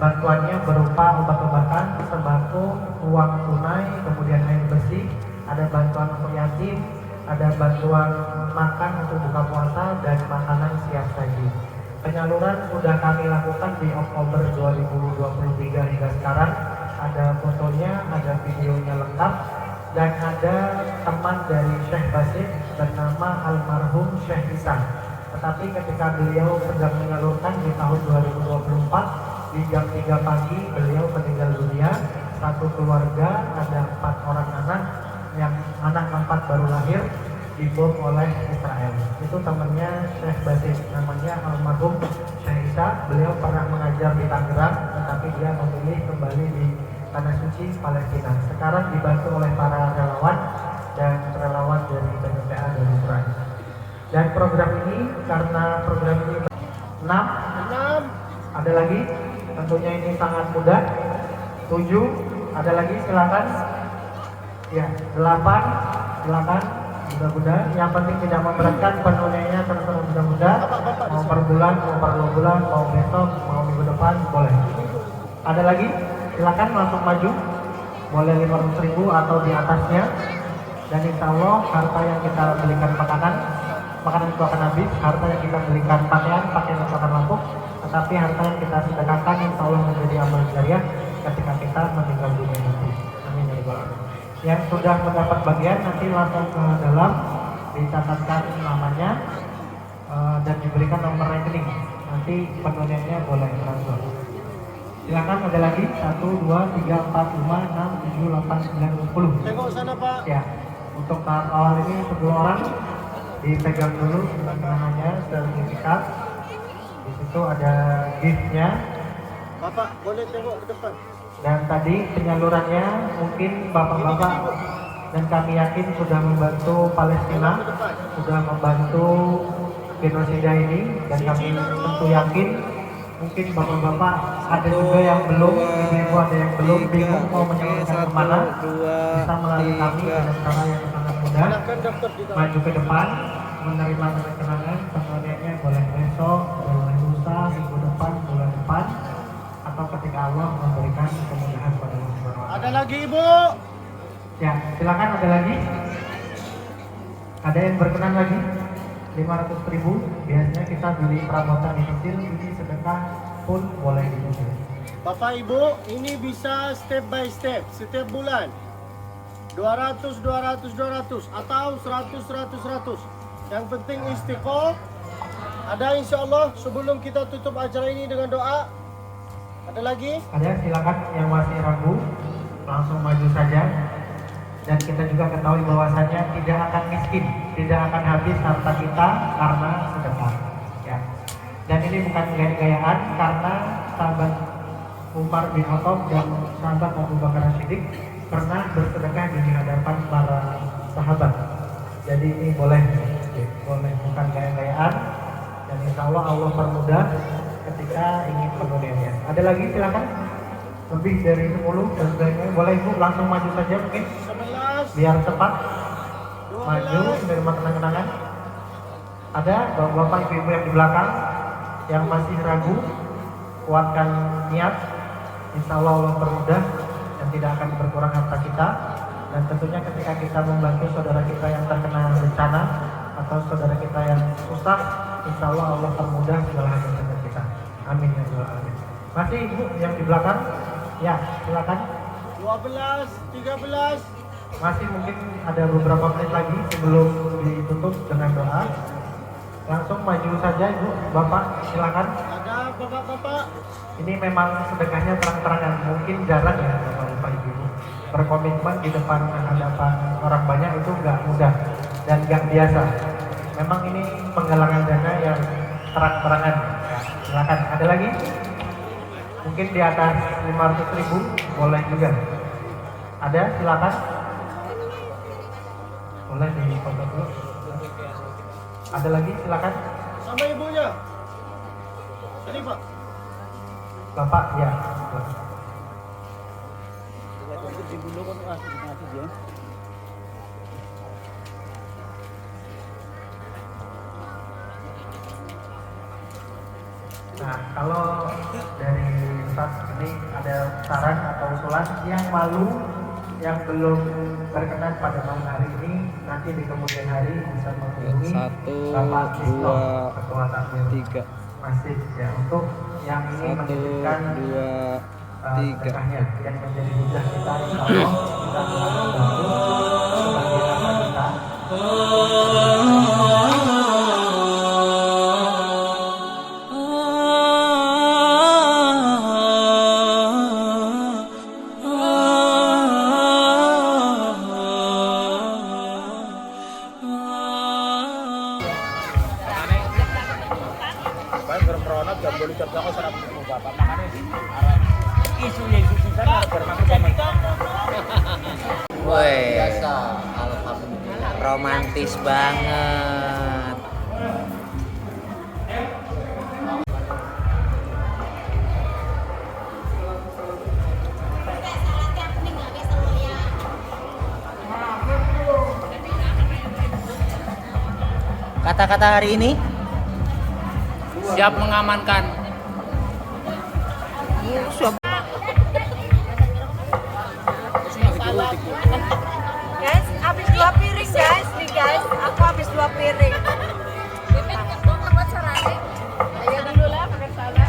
Bantuannya berupa obat-obatan, sembako, uang tunai, kemudian air bersih, ada bantuan untuk yatim, ada bantuan makan untuk buka puasa, dan makanan siap saji. Penyaluran sudah kami lakukan di Oktober 2023 hingga sekarang. Ada fotonya, ada videonya lengkap, dan ada teman dari Syekh Basit bernama almarhum Syekh Isa. Tetapi ketika beliau sedang menyalurkan di tahun 2024, di jam 3 pagi beliau meninggal dunia. Satu keluarga, ada 4 orang anak, yang anak 4 baru lahir, dibom oleh Israel. Itu temannya Syekh Basit, namanya almarhum Syekh Isa. Beliau pernah mengajar di Tangerang, tetapi dia memilih kembali di Tanah Suci Palestina. Sekarang dibantu oleh para relawan dan relawan dari PPPA dan Ukraina. Dan program ini, karena program ini 6, ada lagi, tentunya ini sangat mudah. 7, ada lagi, silakan. Ya, 8, silakan. Mudah-mudahan, yang penting tidak memberatkan, penunainya terserah mudah-mudahan. Mau per bulan, mau per 2 bulan, mau besok, mau minggu depan, boleh. Ada lagi, silakan langsung maju. Boleh 500.000 atau di atasnya. Dan insya Allah harta yang kita belikan makanan itu akan habis. Harta yang kita belikan pakaian itu akan lapuk. Tetapi harta yang kita sedekahkan insya Allah menjadi amal jariah ketika kita meninggal dunia nanti. Amin ya rabbal alamin. Yang sudah mendapat bagian nanti langsung ke dalam, dicatatkan namanya dan diberikan nomor rekening. Nanti penunaiannya boleh transfer. Silakan, ada lagi 1, 2, 3, 4, 5, 6, 7, 8, 9, 10. Tengok sana Pak. Ya, untuk tahap awal ini 10 orang dipegang dulu tangannya sertifikat. Di situ ada giftnya. Bapak boleh tengok ke depan. Dan tadi penyalurannya mungkin bapak-bapak dan kami yakin sudah membantu Palestina, sudah membantu genosida ini, dan kami tentu yakin mungkin bapak-bapak ada juga yang belum, ibu-ibu ada yang belum bingung mau menyalurkan kemana, bisa melalui kami dengan cara yang sangat mudah, maju ke depan, menerima keterangan, pengajiannya boleh besok, boleh lusa, minggu depan, bulan depan, atau ketika Allah memberikan kemudahan pada Allah. Ada lagi Ibu? Ya, silakan ada lagi. Ada yang berkenan lagi? 500.000. Biasanya kita beli perabotan yang kecil, ini sedekah pun boleh diambil. Bapak Ibu, ini bisa step by step, setiap bulan 200, 200, 200 atau 100, 100, 100. Yang penting istiqomah. Ada insya Allah sebelum kita tutup acara ini dengan doa. Ada lagi? Ada, silakan yang masih ragu langsung maju saja. Dan kita juga ketahui bahwasanya tidak akan miskin, tidak akan habis harta kita karena sedekah. Ya. Dan ini bukan gaya-gayaan, karena sahabat Umar bin Khattab dan sahabat Abu Bakar As-Siddiq pernah bersedekah di hadapan para sahabat. Jadi ini boleh, bukan gaya-gayaan. Dan insya Allah Allah permudah ketika ingin penundanya. Ada lagi silakan. Lebih dari 10 dan sebagainya. Boleh Ibu langsung maju saja mungkin. 11, Biar cepat. 12. Maju menerima kenang-kenangan. Ada bapak ibu-ibu yang di belakang yang masih ragu, kuatkan niat. Insya Allah Allah permudah dan tidak akan berkurang harta kita. Dan tentunya ketika kita membantu saudara kita yang terkena bencana atau saudara kita yang susah, insya Allah Allah permudah segala hajat kita. Amin ya rabbal alamin. Masih Ibu yang di belakang? Ya, silakan. 12, 13. Masih mungkin ada beberapa menit lagi sebelum ditutup dengan doa. Langsung maju saja Ibu, Bapak, silakan. Ada bapak-bapak. Ini memang sedekahnya terang-terangan, mungkin jarang ya Bapak Ibu. Berkomitmen di depan hadapan orang banyak itu nggak mudah dan nggak biasa. Memang ini penggalangan dana yang terang-terangan. Ya, silakan. Ada lagi? Mungkin di atas 500.000 boleh juga. Ada, silakan. Boleh di foto dulu. Ada lagi, silakan. Sama ibunya. Ini Pak. Bapak, ya. Nah, kalau dari Ustaz ini ada saran atau usulan yang malu, yang belum berkenan pada malam hari ini, nanti di kemudian hari bisa menghubungi Bapak Isto, Ketua Takmir Masjid ya, untuk yang ini menitipkan sedekahnya yang menjadi hujah kita, insya Allah kita akan membantu sebagian harta kita. Woi, romantis banget. Kata-kata hari ini siap mengamankan. Guys, habis 2 piring guys, nih guys, aku habis 2 piring. Ayo dulu lah, pakai salad.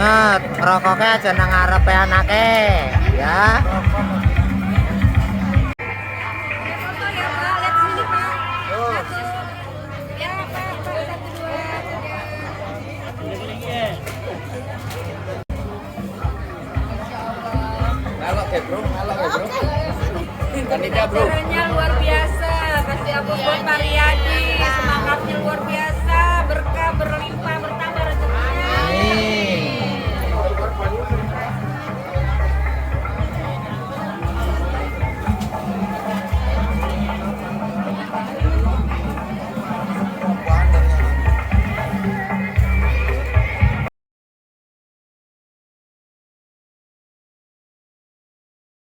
ingat rokoknya aja nang ngarepe anake ya. Foto ya Pak, lihat sini Pak. Ya Pak, satu dua. Acaranya luar biasa, kasih aku buat Pak Riyadi, semangatnya luar biasa, berkah berlimpah bertambah rezekinya. Amin.